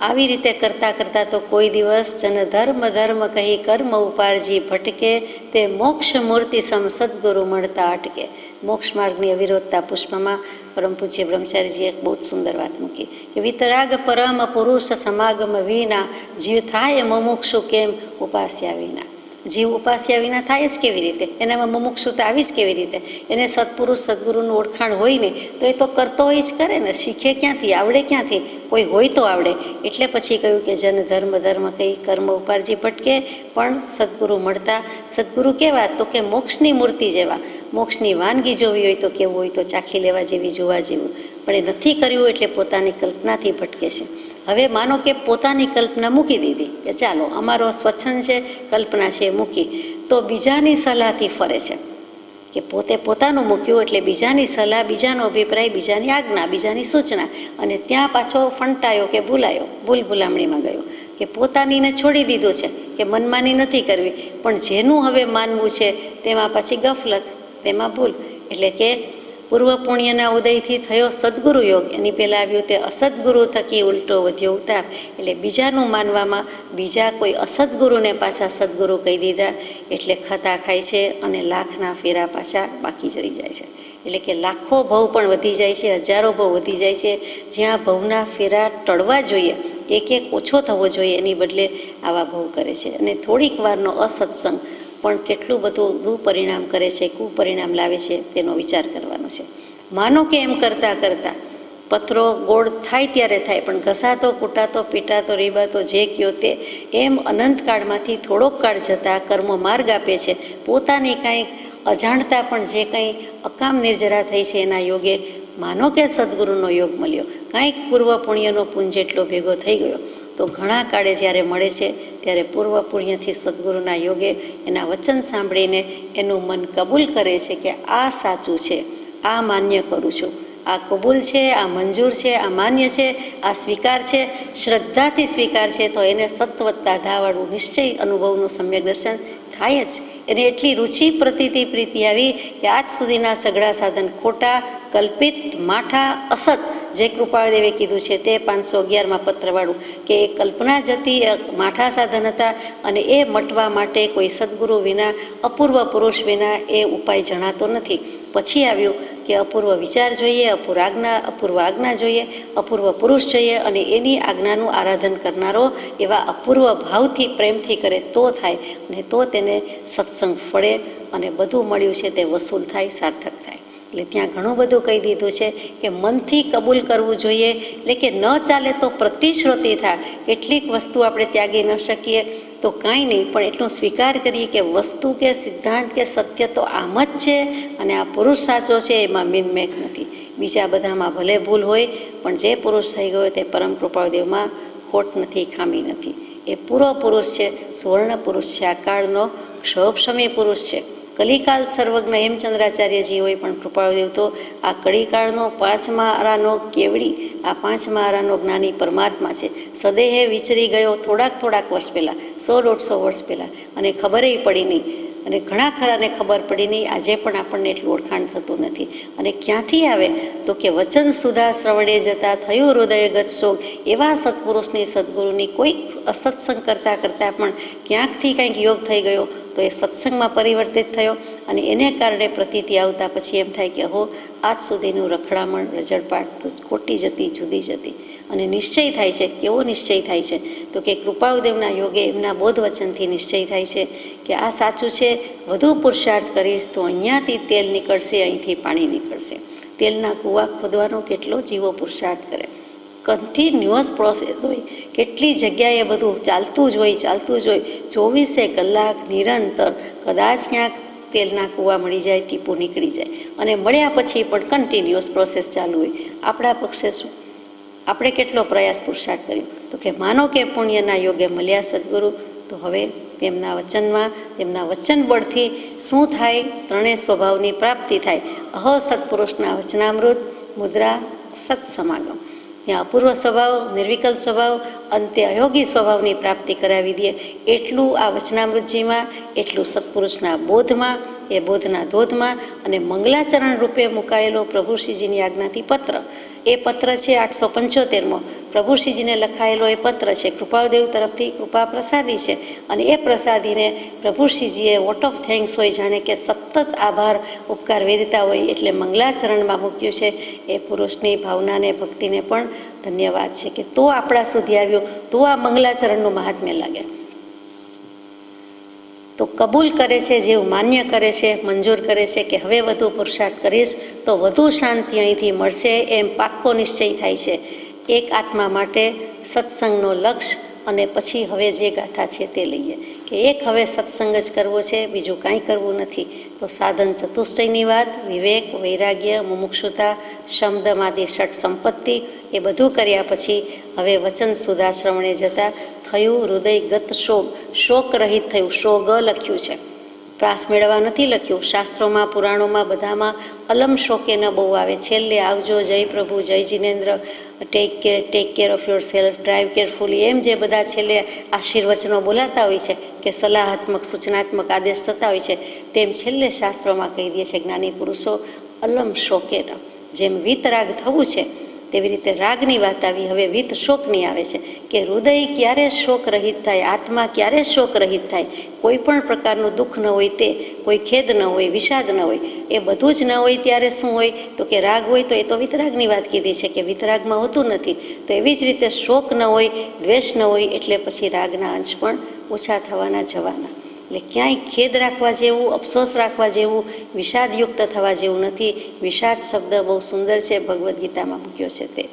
આવી રીતે કરતાં કરતાં તો કોઈ દિવસ જન ધર્મ ધર્મ કહી કર્મ ઉપારજી ભટકે, તે મોક્ષ મૂર્તિ સમ સદગુરુ મળતા અટકે. મોક્ષ માર્ગની અવિરોધતા પુષ્પમાં પરમ પૂજ્ય બ્રહ્મચારીજીએ એક બહુ જ સુંદર વાત મૂકી કે વિતરાગ પરમ પુરુષ સમાગમ વિના જીવ થાય મુમુક્ષુ કેમ ઉપાસ્યા વિના. જીવ ઉપાસ્યા વિના થાય જ કેવી રીતે? એનામાં મુમુક્ષુતા આવી જ કેવી રીતે? એને સત્પુરુષ સદગુરુનું ઓળખાણ હોય ને તો એ તો કરતો હોય જ કરે ને. શીખે ક્યાંથી? આવડે ક્યાંથી? કોઈ હોય તો આવડે. એટલે પછી કહ્યું કે જન ધર્મ ધર્મ કંઈ કર્મ ઉપારજી ભટકે, પણ સદગુરુ મળતા. સદગુરુ કેવા? તો કે મોક્ષની મૂર્તિ જેવા. મોક્ષની વાનગી જોવી હોય તો કેવું હોય તો ચાખી લેવા જેવી, જોવા જેવું. પણ એ નથી કર્યું એટલે પોતાની કલ્પનાથી ભટકે છે. હવે માનો કે પોતાની કલ્પના મૂકી દીધી કે ચાલો અમારો સ્વચ્છંદ છે, કલ્પના છે મૂકી, તો બીજાની સલાહથી ફરે છે કે પોતે પોતાનું મૂક્યું એટલે બીજાની સલાહ, બીજાનો અભિપ્રાય, બીજાની આજ્ઞા, બીજાની સૂચના, અને ત્યાં પાછો ફંટાયો કે ભૂલાયો, ભૂલામણીમાં ગયો કે પોતાનીને છોડી દીધો છે કે મનમાની નથી કરવી. પણ જેનું હવે માનવું છે તેમાં પછી ગફલત, તેમાં ભૂલ. એટલે કે પૂર્વ પુણ્યના ઉદયથી થયો સદગુરુ યોગ, એની પહેલાં આવ્યું તે અસદગુરુ થકી ઉલટો વધ્યો ઉતાપ. એટલે બીજાનું માનવામાં બીજા કોઈ અસદગુરુને પાછા સદગુરુ કહી દીધા એટલે ખતા ખાય છે અને લાખના ફેરા પાછા બાકી જ રહી જાય છે. એટલે કે લાખો ભવ પણ વધી જાય છે, હજારો ભવ વધી જાય છે. જ્યાં ભવના ફેરા ટળવા જોઈએ એક એક ઓછો થવો જોઈએ, એની બદલે આવા ભોગ કરે છે. અને થોડીક વારનો અસત્સંગ પણ કેટલું બધું દુપરિણામ કરે છે, કુપરિણામ લાવે છે, તેનો વિચાર કરવાનો છે. માનો કે એમ કરતાં કરતાં પથરો ગોળ થાય ત્યારે થાય, પણ ઘસાતો, કૂટાતો, પીટાતો, રીબાતો, જે કયો તે, એમ અનંતકાળમાંથી થોડોક કાળ જતાં કર્મ માર્ગ આપે છે. પોતાની કાંઈક અજાણતા પણ જે કંઈ અકામ નિર્જરા થઈ છે એના યોગે માનો કે સદગુરુનો યોગ મળ્યો, કાંઈક પૂર્વ પુણ્યનો પુંજ એટલો ભેગો થઈ ગયો, તો ઘણા કાળે જ્યારે મળે છે ત્યારે પૂર્વ પુણ્યથી સદગુરુના યોગે એના વચન સાંભળીને એનું મન કબૂલ કરે છે કે આ સાચું છે, આ માન્ય કરું છું, આ કબૂલ છે, આ મંજૂર છે, આ માન્ય છે, આ સ્વીકાર છે, શ્રદ્ધાથી સ્વીકાર છે, તો એને સત્વત્તા ધાવાળું નિશ્ચય અનુભવનું સમ્યક દર્શન થાય જ. એને એટલી રુચિ, પ્રતીતિ, પ્રીતિ આવી કે આજ સુધીના સઘળા સાધન ખોટા, કલ્પિત, માઠા, અસત, જે કૃપાળદેવે કીધું છે તે 511માં પત્રવાળું, કે એ કલ્પના જતી માઠા સાધન હતા, અને એ મટવા માટે કોઈ સદગુરુ વિના, અપૂર્વ પુરુષ વિના એ ઉપાય જણાતો નથી. પછી આવ્યું કે અપૂર્વ વિચાર જોઈએ, અપૂર્વ આજ્ઞા જોઈએ, અપૂર્વ પુરુષ જોઈએ, અને એની આજ્ઞાનું આરાધન કરનારો એવા અપૂર્વ ભાવથી, પ્રેમથી કરે તો થાય, અને તો તેને સત્સંગ ફળે, અને બધું મળ્યું છે તે વસૂલ થાય, સાર્થક થાય. એટલે ત્યાં ઘણું બધું કહી દીધું છે કે મનથી કબૂલ કરવું જોઈએ, એટલે કે ન ચાલે તો પ્રતિશ્રુતિ થાય. કેટલીક વસ્તુ આપણે ત્યાગી ન શકીએ તો કાંઈ નહીં, પણ એટલું સ્વીકાર કરીએ કે વસ્તુ કે સિદ્ધાંત કે સત્ય તો આમ જ છે, અને આ પુરુષ સાચો છે, એમાં મિનમેક નથી. બીજા બધામાં ભલે ભૂલ હોય, પણ જે પુરુષ થઈ ગયો તે પરમ કૃપાળદેવમાં ખોટ નથી, ખામી નથી. એ પૂરો પુરુષ છે, સુવર્ણ પુરુષ છે, આ કાળનો ક્ષોભશમી પુરુષ છે. કલિકાલ સર્વજ્ઞ હેમચંદ્રાચાર્યજી હોય, પણ કૃપાળદેવ તો આ કળીકાળનો 5મા આરાનો કેવડી, આ 5મા આરાનો જ્ઞાની પરમાત્મા છે. સદેહે વિચરી ગયો થોડાક વર્ષ પહેલાં, 100-150 વર્ષ પહેલાં, અને ખબરેય પડી નહીં, અને ઘણા ખરાને ખબર પડી નહીં. આજે પણ આપણને એટલું ઓળખાણ થતું નથી. અને ક્યાંથી આવે તો કે વચન સુધા શ્રવણે જતા થયું હૃદયગત શોક. એવા સત્પુરુષની, સદગુરુની કોઈક અસત્સંગ કરતાં પણ ક્યાંકથી કંઈક યોગ થઈ ગયો, તો એ સત્સંગમાં પરિવર્તિત થયો, અને એને કારણે પ્રતીતિ આવતા પછી એમ થાય કે હો, આજ સુધીનું રખડામણ, રજડપાટ તો ખોટી જતી, જુદી જતી. અને નિશ્ચય થાય છે. કેવો નિશ્ચય થાય છે તો કે કૃપાળદેવના યોગે, એમના બોધ વચનથી નિશ્ચય થાય છે કે આ સાચું છે. વધુ પુરુષાર્થ કરીશ તો અહીંયાથી તેલ નીકળશે, અહીંથી પાણી નીકળશે. તેલના કૂવા ખોદવાનો કેટલો જીવો પુરુષાર્થ કરે, કન્ટિન્યુઅસ પ્રોસેસ હોય, કેટલી જગ્યાએ બધું ચાલતું જ હોય, 24 કલાક નિરંતર. કદાચ ક્યાંક તેલના કૂવા મળી જાય, ટીપું નીકળી જાય, અને મળ્યા પછી પણ કન્ટિન્યુઅસ પ્રોસેસ ચાલુ હોય. આપણા પક્ષે શું? આપણે કેટલો પ્રયાસ, પુરુષાર્થ કર્યો? તો કે માનો કે પુણ્યના યોગે મળ્યા સદગુરુ, તો હવે તેમના વચનમાં, તેમના વચન બળથી શું થાય? ત્રણેય સ્વભાવની પ્રાપ્તિ થાય. અહ સત્પુરુષના વચનામૃત, મુદ્રા, સત્સમાગમ. ત્યાં અપૂર્વ સ્વભાવ, નિર્વિકલ્પ સ્વભાવ, અંતે અયોગી સ્વભાવની પ્રાપ્તિ કરાવી દે. એટલું આ વચનામૃતજીમાં, એટલું સત્પુરુષના બોધમાં, એ બોધના ધોધમાં, અને મંગલાચરણ રૂપે મુકાયેલો પ્રભુશ્રીજીની આજ્ઞાથી પત્ર. એ પત્ર છે 875મો, પ્રભુશ્રીજીને લખાયેલો એ પત્ર છે. કૃપાળદેવ તરફથી કૃપા પ્રસાદી છે, અને એ પ્રસાદીને પ્રભુશ્રીજીએ વોટ ઓફ થેન્ક્સ હોય, જાણે કે સતત આભાર, ઉપકાર વેદતા હોય, એટલે મંગલાચરણમાં મૂક્યું છે. એ પુરુષની ભાવનાને, ભક્તિને પણ ધન્યવાદ છે કે તો આપણા સુધી આવ્યું, તો આ મંગલાચરણનું મહાત્મ્ય લાગે. તો કબૂલ કરે છે, જેવું માન્ય કરે છે, મંજૂર કરે છે કે હવે વધુ પુરુષાર્થ કરીશ તો વધુ શાંતિ અહીંથી મળશે, એમ પાક્કો નિશ્ચય થાય છે. એક આત્મા માટે સત્સંગનો લક્ષ્ય, અને પછી હવે જે ગાથા છે તે લઈએ કે એક હવે સત્સંગ જ કરવો છે, બીજું કાંઈ કરવું નથી. તો સાધન ચતુષ્ટયની વાત, વિવેક, વૈરાગ્ય, મુમુક્ષુતા, શબ્દમાદી ષટ સંપત્તિ, એ બધું કર્યા પછી હવે વચન સુધા શ્રવણે જતા થયું હૃદયગત શોક. શોક રહિત થયું. શોગ લખ્યું છે, પ્રાસ મેળવવા નથી લખ્યું. શાસ્ત્રોમાં, પુરાણોમાં, બધામાં અલમ શોકે ન બહુ આવે. છેલ્લે આવજો, જય પ્રભુ, જય Jinendra, take care of yourself, drive carefully, એમ જે બધા છેલ્લે આશીર્વચનો બોલાતા હોય છે, કે સલાહાત્મક, સૂચનાત્મક આદેશ થતા હોય છે, તેમ છેલ્લે શાસ્ત્રોમાં કહી દે છે જ્ઞાની પુરુષો અલમ શોકે ન. જેમ વીતરાગ થવું છે તેવી રીતે રાગની વાત આવી. હવે વિત શોકની આવે છે કે હૃદય ક્યારે શોક રહિત થાય, આત્મા ક્યારે શોક રહિત થાય, કોઈ પણ પ્રકારનું દુઃખ ન હોય, તે કોઈ ખેદ ન હોય, વિષાદ ન હોય, એ બધું જ ન હોય ત્યારે શું હોય તો કે રાગ હોય. તો એ તો વિતરાગની વાત કીધી છે કે વિતરાગમાં હોતું નથી. તો એવી જ રીતે શોક ન હોય, દ્વેષ ન હોય, એટલે પછી રાગના અંશ પણ ઓછા થવાના, જવાના. એટલે ક્યાંય ખેદ રાખવા જેવું, અફસોસ રાખવા જેવું, વિષાદયુક્ત થવા જેવું નથી. વિષાદ શબ્દ બહુ સુંદર છે, ભગવદ્ ગીતામાં મૂક્યો છે તે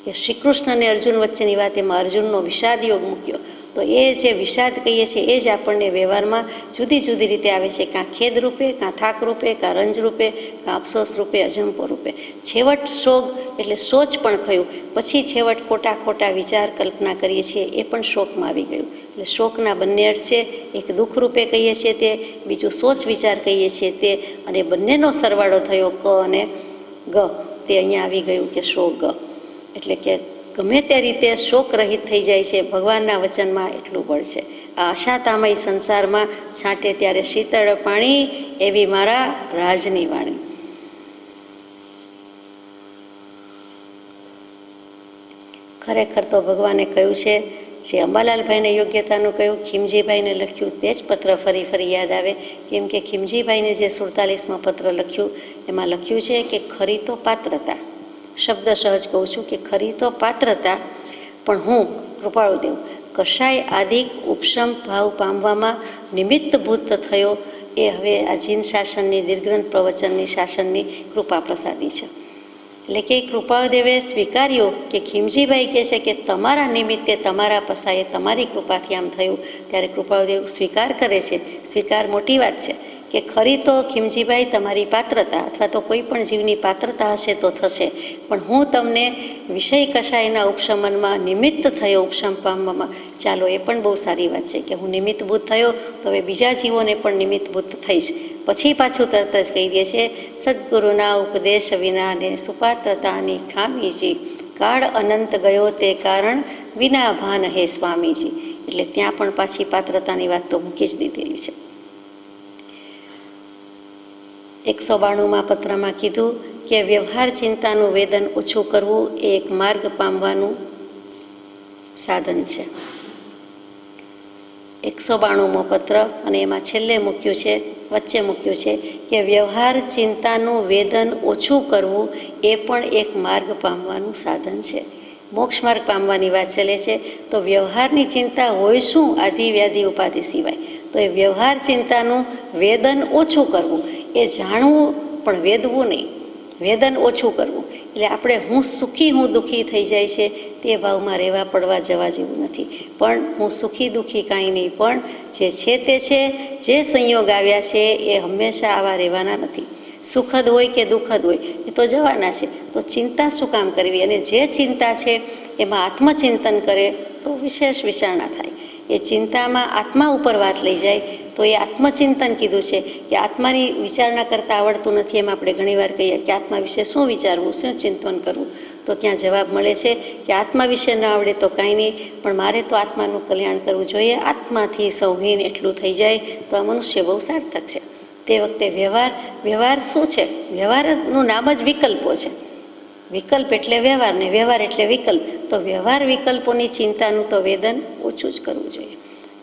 કે શ્રી કૃષ્ણ અને અર્જુન વચ્ચેની વાત, એમાં અર્જુનનો વિષાદ યોગ મૂક્યો. તો એ જે વિષાદ કહીએ છીએ એ જ આપણને વ્યવહારમાં જુદી જુદી રીતે આવે છે, કાં ખેદ રૂપે, કાં થાક રૂપે, કાં રંજ રૂપે, કાં અફસોસ રૂપે, અજંપો રૂપે. છેવટ શોક એટલે સોચ પણ ખયું, પછી છેવટ ખોટા ખોટા વિચાર કલ્પના કરીએ છીએ, એ પણ શોકમાં આવી ગયું. એટલે શોકના બંને અર્થ છે, એક દુઃખ રૂપે કહીએ છીએ તે, બીજું સોચ વિચાર કહીએ છીએ તે, અને બંનેનો સરવાળો થયો ક અને ગ, તે અહીંયા આવી ગયું કે શોક. એટલે કે ગમે તે રીતે શોક રહિત થઈ જાય છે. ભગવાનના વચનમાં એટલું બળ છે. આ અશાતામય સંસારમાં છાંટે ત્યારે શીતળ પાણી, એવી મારા રાજની વાણી. ખરેખર તો ભગવાને કહ્યું છે, જે અંબાલાલભાઈને યોગ્યતાનું કહ્યું, ખીમજીભાઈને લખ્યું તે જ પત્ર ફરી ફરી યાદ આવે. કેમ કે ખીમજીભાઈને જે 47માં પત્ર લખ્યું એમાં લખ્યું છે કે ખરી તો પાત્રતા, શબ્દ સહજ કહું છું કે ખરી તો પાત્રતા, પણ હું કૃપાળુદેવ કશાય આદિક ઉપશમ ભાવ પામવામાં નિમિત્તભૂત થયો, એ હવે આ જીન શાસનની, દીર્ઘગ્રંથ પ્રવચનની શાસનની કૃપા પ્રસાદી છે. એટલે કે કૃપાળુદેવે સ્વીકાર્યું કે ખીમજીભાઈ કહે છે કે તમારા નિમિત્તે, તમારા પસાએ, તમારી કૃપાથી આમ થયું, ત્યારે કૃપાળુદેવ સ્વીકાર કરે છે. સ્વીકાર મોટી વાત છે કે ખરી તો ખીમજીભાઈ તમારી પાત્રતા, અથવા તો કોઈ પણ જીવની પાત્રતા હશે તો થશે, પણ હું તમને વિષય કશાયના ઉપશમનમાં નિમિત્ત થયો, ઉપશમ પામવામાં. ચાલો, એ પણ બહુ સારી વાત છે કે હું નિમિત્તભૂત થયો, તો હવે બીજા જીવોને પણ નિમિત્તભૂત થઈશ. પછી પાછું તરત જ કહી દે છે, સદગુરુના ઉપદેશ વિના ને સુપાત્રતાની ખામીજી, કાળ અનંત ગયો તે કારણ વિના ભાન હે સ્વામીજી. એટલે ત્યાં પણ પાછી પાત્રતાની વાત તો મૂકી જ દીધેલી છે. 192માં પત્રમાં કીધું કે વ્યવહાર ચિંતાનું વેદન ઓછું કરવું એ એક માર્ગ પામવાનું સાધન છે. 192મો પત્ર, અને એમાં છેલ્લે મૂક્યું છે, વચ્ચે મૂક્યું છે કે વ્યવહાર ચિંતાનું વેદન ઓછું કરવું એ પણ એક માર્ગ પામવાનું સાધન છે. મોક્ષ માર્ગ પામવાની વાત ચાલે છે. તો વ્યવહારની ચિંતા હોય શું? આધિ વ્યાધિ ઉપાધિ સિવાય. તો એ વ્યવહાર ચિંતાનું વેદન ઓછું કરવું, એ જાણવું પણ વેદવું નહીં, વેદન ઓછું કરવું. એટલે આપણે હું સુખી, હું દુઃખી થઈ જાય છે, તે ભાવમાં રહેવા પડવા જવા જેવું નથી. પણ હું સુખી દુઃખી કાંઈ નહીં, પણ જે છે તે છે, જે સંયોગ આવ્યા છે એ હંમેશા આવા રહેવાના નથી. સુખદ હોય કે દુઃખદ હોય એ તો જવાના છે. તો ચિંતા શું કામ કરવી? અને જે ચિંતા છે એમાં આત્મચિંતન કરે તો વિશેષ વિચારણા થાય. એ ચિંતામાં આત્મા ઉપર વાત લઈ જાય તો એ આત્મચિંતન કીધું છે કે આત્માની વિચારણા કરતાં આવડતું નથી. એમ આપણે ઘણીવાર કહીએ કે આત્મા વિશે શું વિચારવું, શું ચિંતન કરવું, તો ત્યાં જવાબ મળે છે કે આત્મા વિશે ન આવડે તો કાંઈ નહીં, પણ મારે તો આત્માનું કલ્યાણ કરવું જોઈએ. આત્માથી સૌહીન એટલું થઈ જાય તો આ મનુષ્ય બહુ સાર્થક છે. તે વખતે વ્યવહાર શું છે? વ્યવહારનું નામ જ વિકલ્પો છે. વિકલ્પ એટલે વ્યવહાર, ને વ્યવહાર એટલે વિકલ્પ. તો વ્યવહાર વિકલ્પોની ચિંતાનું તો વેદન ઓછું જ કરવું જોઈએ.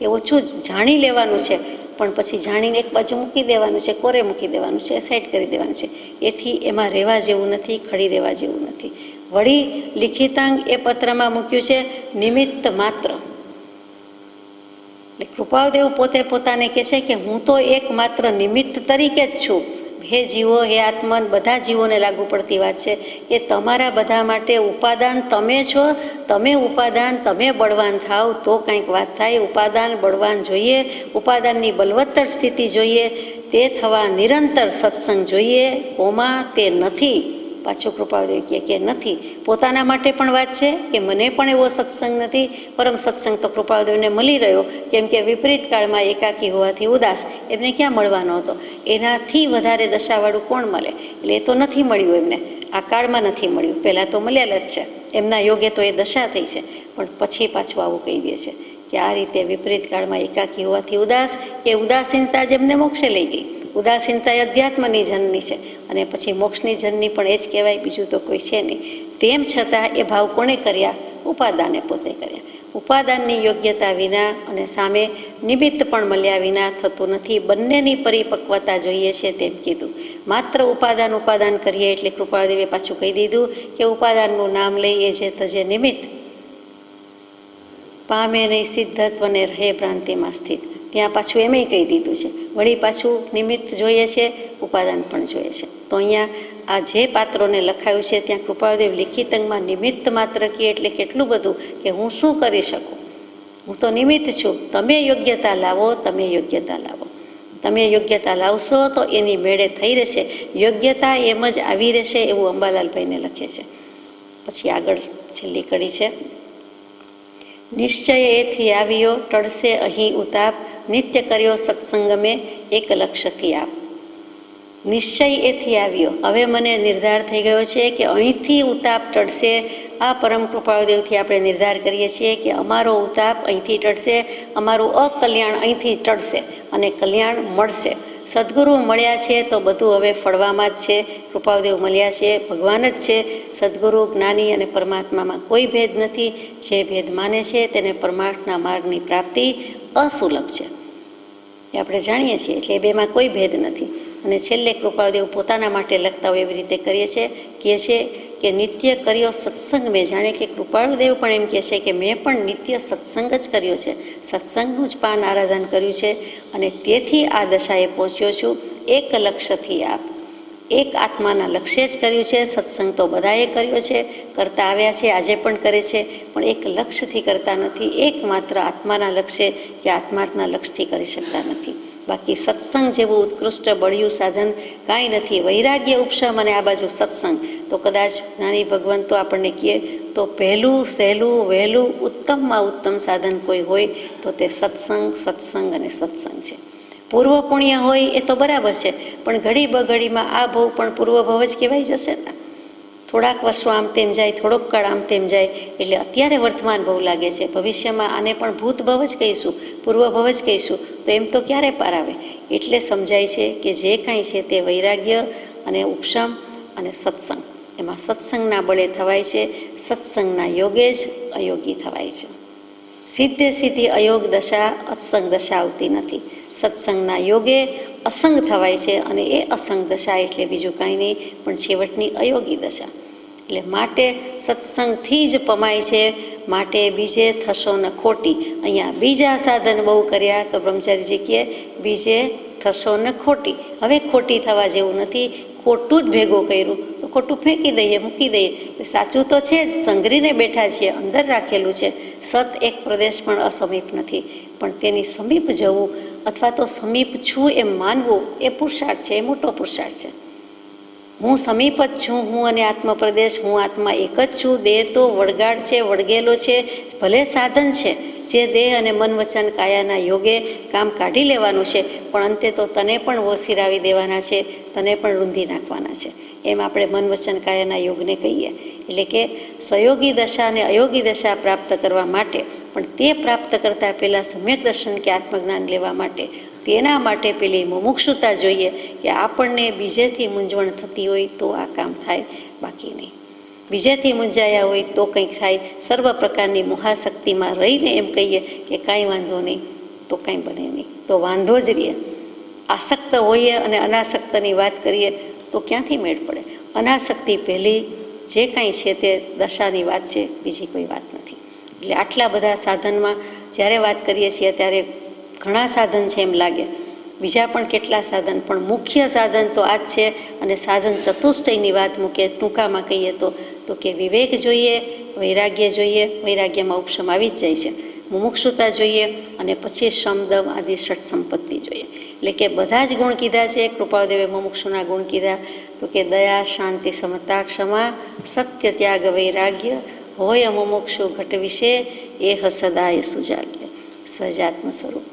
એ ઓછું જ જાણી લેવાનું છે, પણ પછી જાણીને એક બાજુ મૂકી દેવાનું છે, કોરે મૂકી દેવાનું છે, સાઈડ કરી દેવાનું છે. એથી એમાં રહેવા જેવું નથી, ખડી રહેવા જેવું નથી. વળી લિખિતાંગ એ પત્રમાં મૂક્યું છે નિમિત્ત માત્ર. એટલે કૃપાળુદેવ પોતે પોતાને કહે છે કે હું તો એક માત્ર નિમિત્ત તરીકે જ છું. હે જીવો, હે આત્મન, બધા જીવોને લાગુ પડતી વાત છે કે તમારા બધા માટે ઉપાદાન તમે છો. તમે ઉપાદાન, તમે બળવાન થાવ તો કંઈક વાત થાય. ઉપાદાન બળવાન જોઈએ, ઉપાદાનની બલવત્તર સ્થિતિ જોઈએ, તે થવા નિરંતર સત્સંગ જોઈએ. કોમાં તે નથી. પાછું કૃપાળુદેવ કહે કે નથી. પોતાના માટે પણ વાત છે કે મને પણ એવો સત્સંગ નથી. પરમ સત્સંગ તો કૃપાળુદેવને મળી રહ્યો, કેમ કે વિપરીત કાળમાં એકાકી હોવાથી ઉદાસ, એમને ક્યાં મળવાનો હતો? એનાથી વધારે દશાવાળું કોણ મળે? એટલે એ તો નથી મળ્યું એમને, આ કાળમાં નથી મળ્યું. પહેલાં તો મળેલા જ છે, એમના યોગે તો એ દશા થઈ છે. પણ પછી પાછું આવું કહી દે છે કે આ રીતે વિપરીત કાળમાં એકાકી હોવાથી ઉદાસ, એ ઉદાસીનતા જ એમને મોક્ષે લઈ ગઈ. ઉદાસીનતા એ અધ્યાત્મની જનની છે, અને પછી મોક્ષની જનની પણ એ જ કહેવાય, બીજું તો કોઈ છે નહીં. તેમ છતાં એ ભાવ કોણે કર્યા? ઉપાદાને પોતે કર્યા. ઉપાદાનની યોગ્યતા વિના અને સામે નિમિત્ત પણ મળ્યા વિના થતું નથી. બંનેની પરિપક્વતા જોઈએ છે તેમ કીધું. માત્ર ઉપાદાન કરીએ એટલે કૃપાળદેવે પાછું કહી દીધું કે ઉપાદાનનું નામ લઈએ જે તજે નિમિત્ત પામે નહીં સિદ્ધત્વને રહે ભ્રાંતિમાં સ્થિત. ત્યાં પાછું એમય કહી દીધું છે. વળી પાછું નિમિત્ત જોઈએ છે, ઉપાદાન પણ જોઈએ છે. તો અહીંયા આ જે પાત્રોને લખાયું છે ત્યાં કૃપાળદેવ લિખિત અંગમાં નિમિત્ત માત્ર કહે એટલે કેટલું બધું કે હું શું કરી શકું, હું તો નિમિત્ત છું. તમે યોગ્યતા લાવો, તમે યોગ્યતા લાવો. તમે યોગ્યતા લાવશો તો એની મેળે થઈ રહેશે. યોગ્યતા એમ જ આવી રહેશે એવું અંબાલાલભાઈને લખે છે. પછી આગળ છેલ્લી કડી છે. નિશ્ચય એથી આવ્યો ટળશે અહીં ઉતાપ, નિત્ય કર્યો સત્સંગમે એક લક્ષ્યથી આપ. નિશ્ચય એથી આવ્યો, હવે મને નિર્ધાર થઈ ગયો છે કે અહીંથી ઉતાપ ટળશે. આ પરમ કૃપાળદેવથી આપણે નિર્ધાર કરીએ છીએ કે અમારો ઉતાપ અહીંથી ટળશે, અમારું અકલ્યાણ અહીંથી ટળશે અને કલ્યાણ મળશે. સદગુરુ મળ્યા છે તો બધું હવે ફળવામાં જ છે. કૃપાળદેવ મળ્યા છે, ભગવાન જ છે. સદગુરુ, જ્ઞાની અને પરમાત્મામાં કોઈ ભેદ નથી. જે ભેદ માને છે તેને પરમાર્થના માર્ગની પ્રાપ્તિ અસુલભ છે એ આપણે જાણીએ છીએ. એટલે એ બેમાં કોઈ ભેદ નથી. અને છેલ્લે કૃપાળદેવ પોતાના માટે લખતા હોય એવી રીતે કરીએ છીએ, કહે છે કે નિત્ય કર્યો સત્સંગ મેં. જાણે કે કૃપાળદેવ પણ એમ કહે છે કે મેં પણ નિત્ય સત્સંગ જ કર્યો છે, સત્સંગનું જ પાન આરાધન કર્યું છે અને તેથી આ દશાએ પહોંચ્યો છું. એક લક્ષ્યથી આપ, એક આત્માના લક્ષ્ય જ કર્યું છે. સત્સંગ તો બધાએ કર્યો છે, કરતા આવ્યા છે, આજે પણ કરે છે, પણ એક લક્ષ્યથી કરતા નથી. એકમાત્ર આત્માના લક્ષ્ય કે આત્માર્થના લક્ષ્યથી કરી શકતા નથી. બાકી સત્સંગ જેવું ઉત્કૃષ્ટ બળ્યું સાધન કાંઈ નથી. વૈરાગ્ય, ઉપશમ અને આ બાજુ સત્સંગ. તો કદાચ જ્ઞાની ભગવાન તો આપણને કહે તો પહેલું, સહેલું, વહેલું, ઉત્તમમાં ઉત્તમ સાધન કોઈ હોય તો તે સત્સંગ અને સત્સંગ છે. પૂર્વ પુણ્ય હોય એ તો બરાબર છે, પણ ઘડી બઘડીમાં આ ભવ પણ પૂર્વ ભવ જ કહેવાય જશે ને. થોડાક વર્ષો આમ તેમ જાય, થોડોક કાળ આમ તેમ જાય એટલે અત્યારે વર્તમાન ભવ લાગે છે. ભવિષ્યમાં આને પણ ભૂત ભવ જ કહીશું, પૂર્વ ભવ જ કહીશું. તો એમ તો ક્યારે પાર આવે? એટલે સમજાય છે કે જે કાંઈ છે તે વૈરાગ્ય અને ઉપશમ અને સત્સંગ, એમાં સત્સંગના બળે થવાય છે. સત્સંગના યોગે જ અયોગી થવાય છે. સીધે સીધી અયોગ દશા, અસંગ દશા આવતી નથી. સત્સંગના યોગે અસંગ થવાય છે અને એ અસંગ દશા એટલે બીજું કાંઈ નહીં પણ છેવટની અયોગી દશા. એટલે માટે સત્સંગથી જ પમાય છે, માટે બીજે થશો ન ખોટી. અહીંયા બીજા સાધન બહુ કર્યા તો બ્રહ્મચારીજી કહે બીજે થશો ન ખોટી. હવે ખોટી થવા જેવું નથી. ખોટું જ ભેગું કર્યું તો ખોટું ફેંકી દઈએ, મૂકી દઈએ. સાચું તો છે જ, સંઘરીને બેઠા છીએ, અંદર રાખેલું છે. સત એક પ્રદેશ પણ અસમીપ નથી, પણ તેની સમીપ જવું અથવા તો સમીપ છું એમ માનવું એ પુરુષાર્થ છે, એ મોટો પુરુષાર્થ છે. હું સમીપ જ છું, હું અને આત્મપ્રદેશ, હું આત્મા એક જ છું. દેહ તો વળગાડ છે, વળગેલો છે, ભલે સાધન છે જે દેહ અને મન વચન કાયાના યોગે કામ કાઢી લેવાનું છે, પણ અંતે તો તને પણ વસીરાવી દેવાના છે, તને પણ રૂંધી નાખવાના છે. એમ આપણે મન વચન કાયાના યોગને કહીએ. એટલે કે સહયોગી દશા અને અયોગી દશા પ્રાપ્ત કરવા માટે, પણ તે પ્રાપ્ત કરતાં પહેલાં સમ્યક દર્શન કે આત્મજ્ઞાન લેવા માટે, તેના માટે પેલી મુમુક્ષુતા જોઈએ કે આપણને બીજેથી મૂંઝવણ થતી હોય તો આ કામ થાય, બાકી નહીં. બીજેથી મૂંઝાયા હોય તો કંઈક થાય. સર્વ પ્રકારની મહાશક્તિમાં રહીને એમ કહીએ કે કાંઈ વાંધો નહીં તો કાંઈ બને નહીં, તો વાંધો જ રહે. આસક્ત હોઈએ અને અનાસક્તની વાત કરીએ તો ક્યાંથી મેળ પડે? અનાસક્તિ પહેલી જે કાંઈ છે તે દશાની વાત છે, બીજી કોઈ વાત નથી. એટલે આટલા બધા સાધનમાં જ્યારે વાત કરીએ છીએ ત્યારે ઘણા સાધન છે એમ લાગે, બીજા પણ કેટલા સાધન, પણ મુખ્ય સાધન તો આ જ છે. અને સાધન ચતુષ્ટયની વાત મૂકે ટૂંકામાં કહીએ તો કે વિવેક જોઈએ, વૈરાગ્ય જોઈએ, વૈરાગ્યમાં ઉપશમ આવી જ જાય છે, મુમુક્ષુતા જોઈએ અને પછી શમદમ આદિ ષટ સંપત્તિ જોઈએ. એટલે કે બધા જ ગુણ કીધા છે. કૃપાળદેવે મુમુક્ષુના ગુણ કીધા તો કે દયા, શાંતિ, સમતા, ક્ષમા, સત્ય, ત્યાગ, વૈરાગ્ય હોય મુમુક્ષુ ઘટ વિશે એ સદાય સુજાગ્ય સહજાત્મ સ્વરૂપ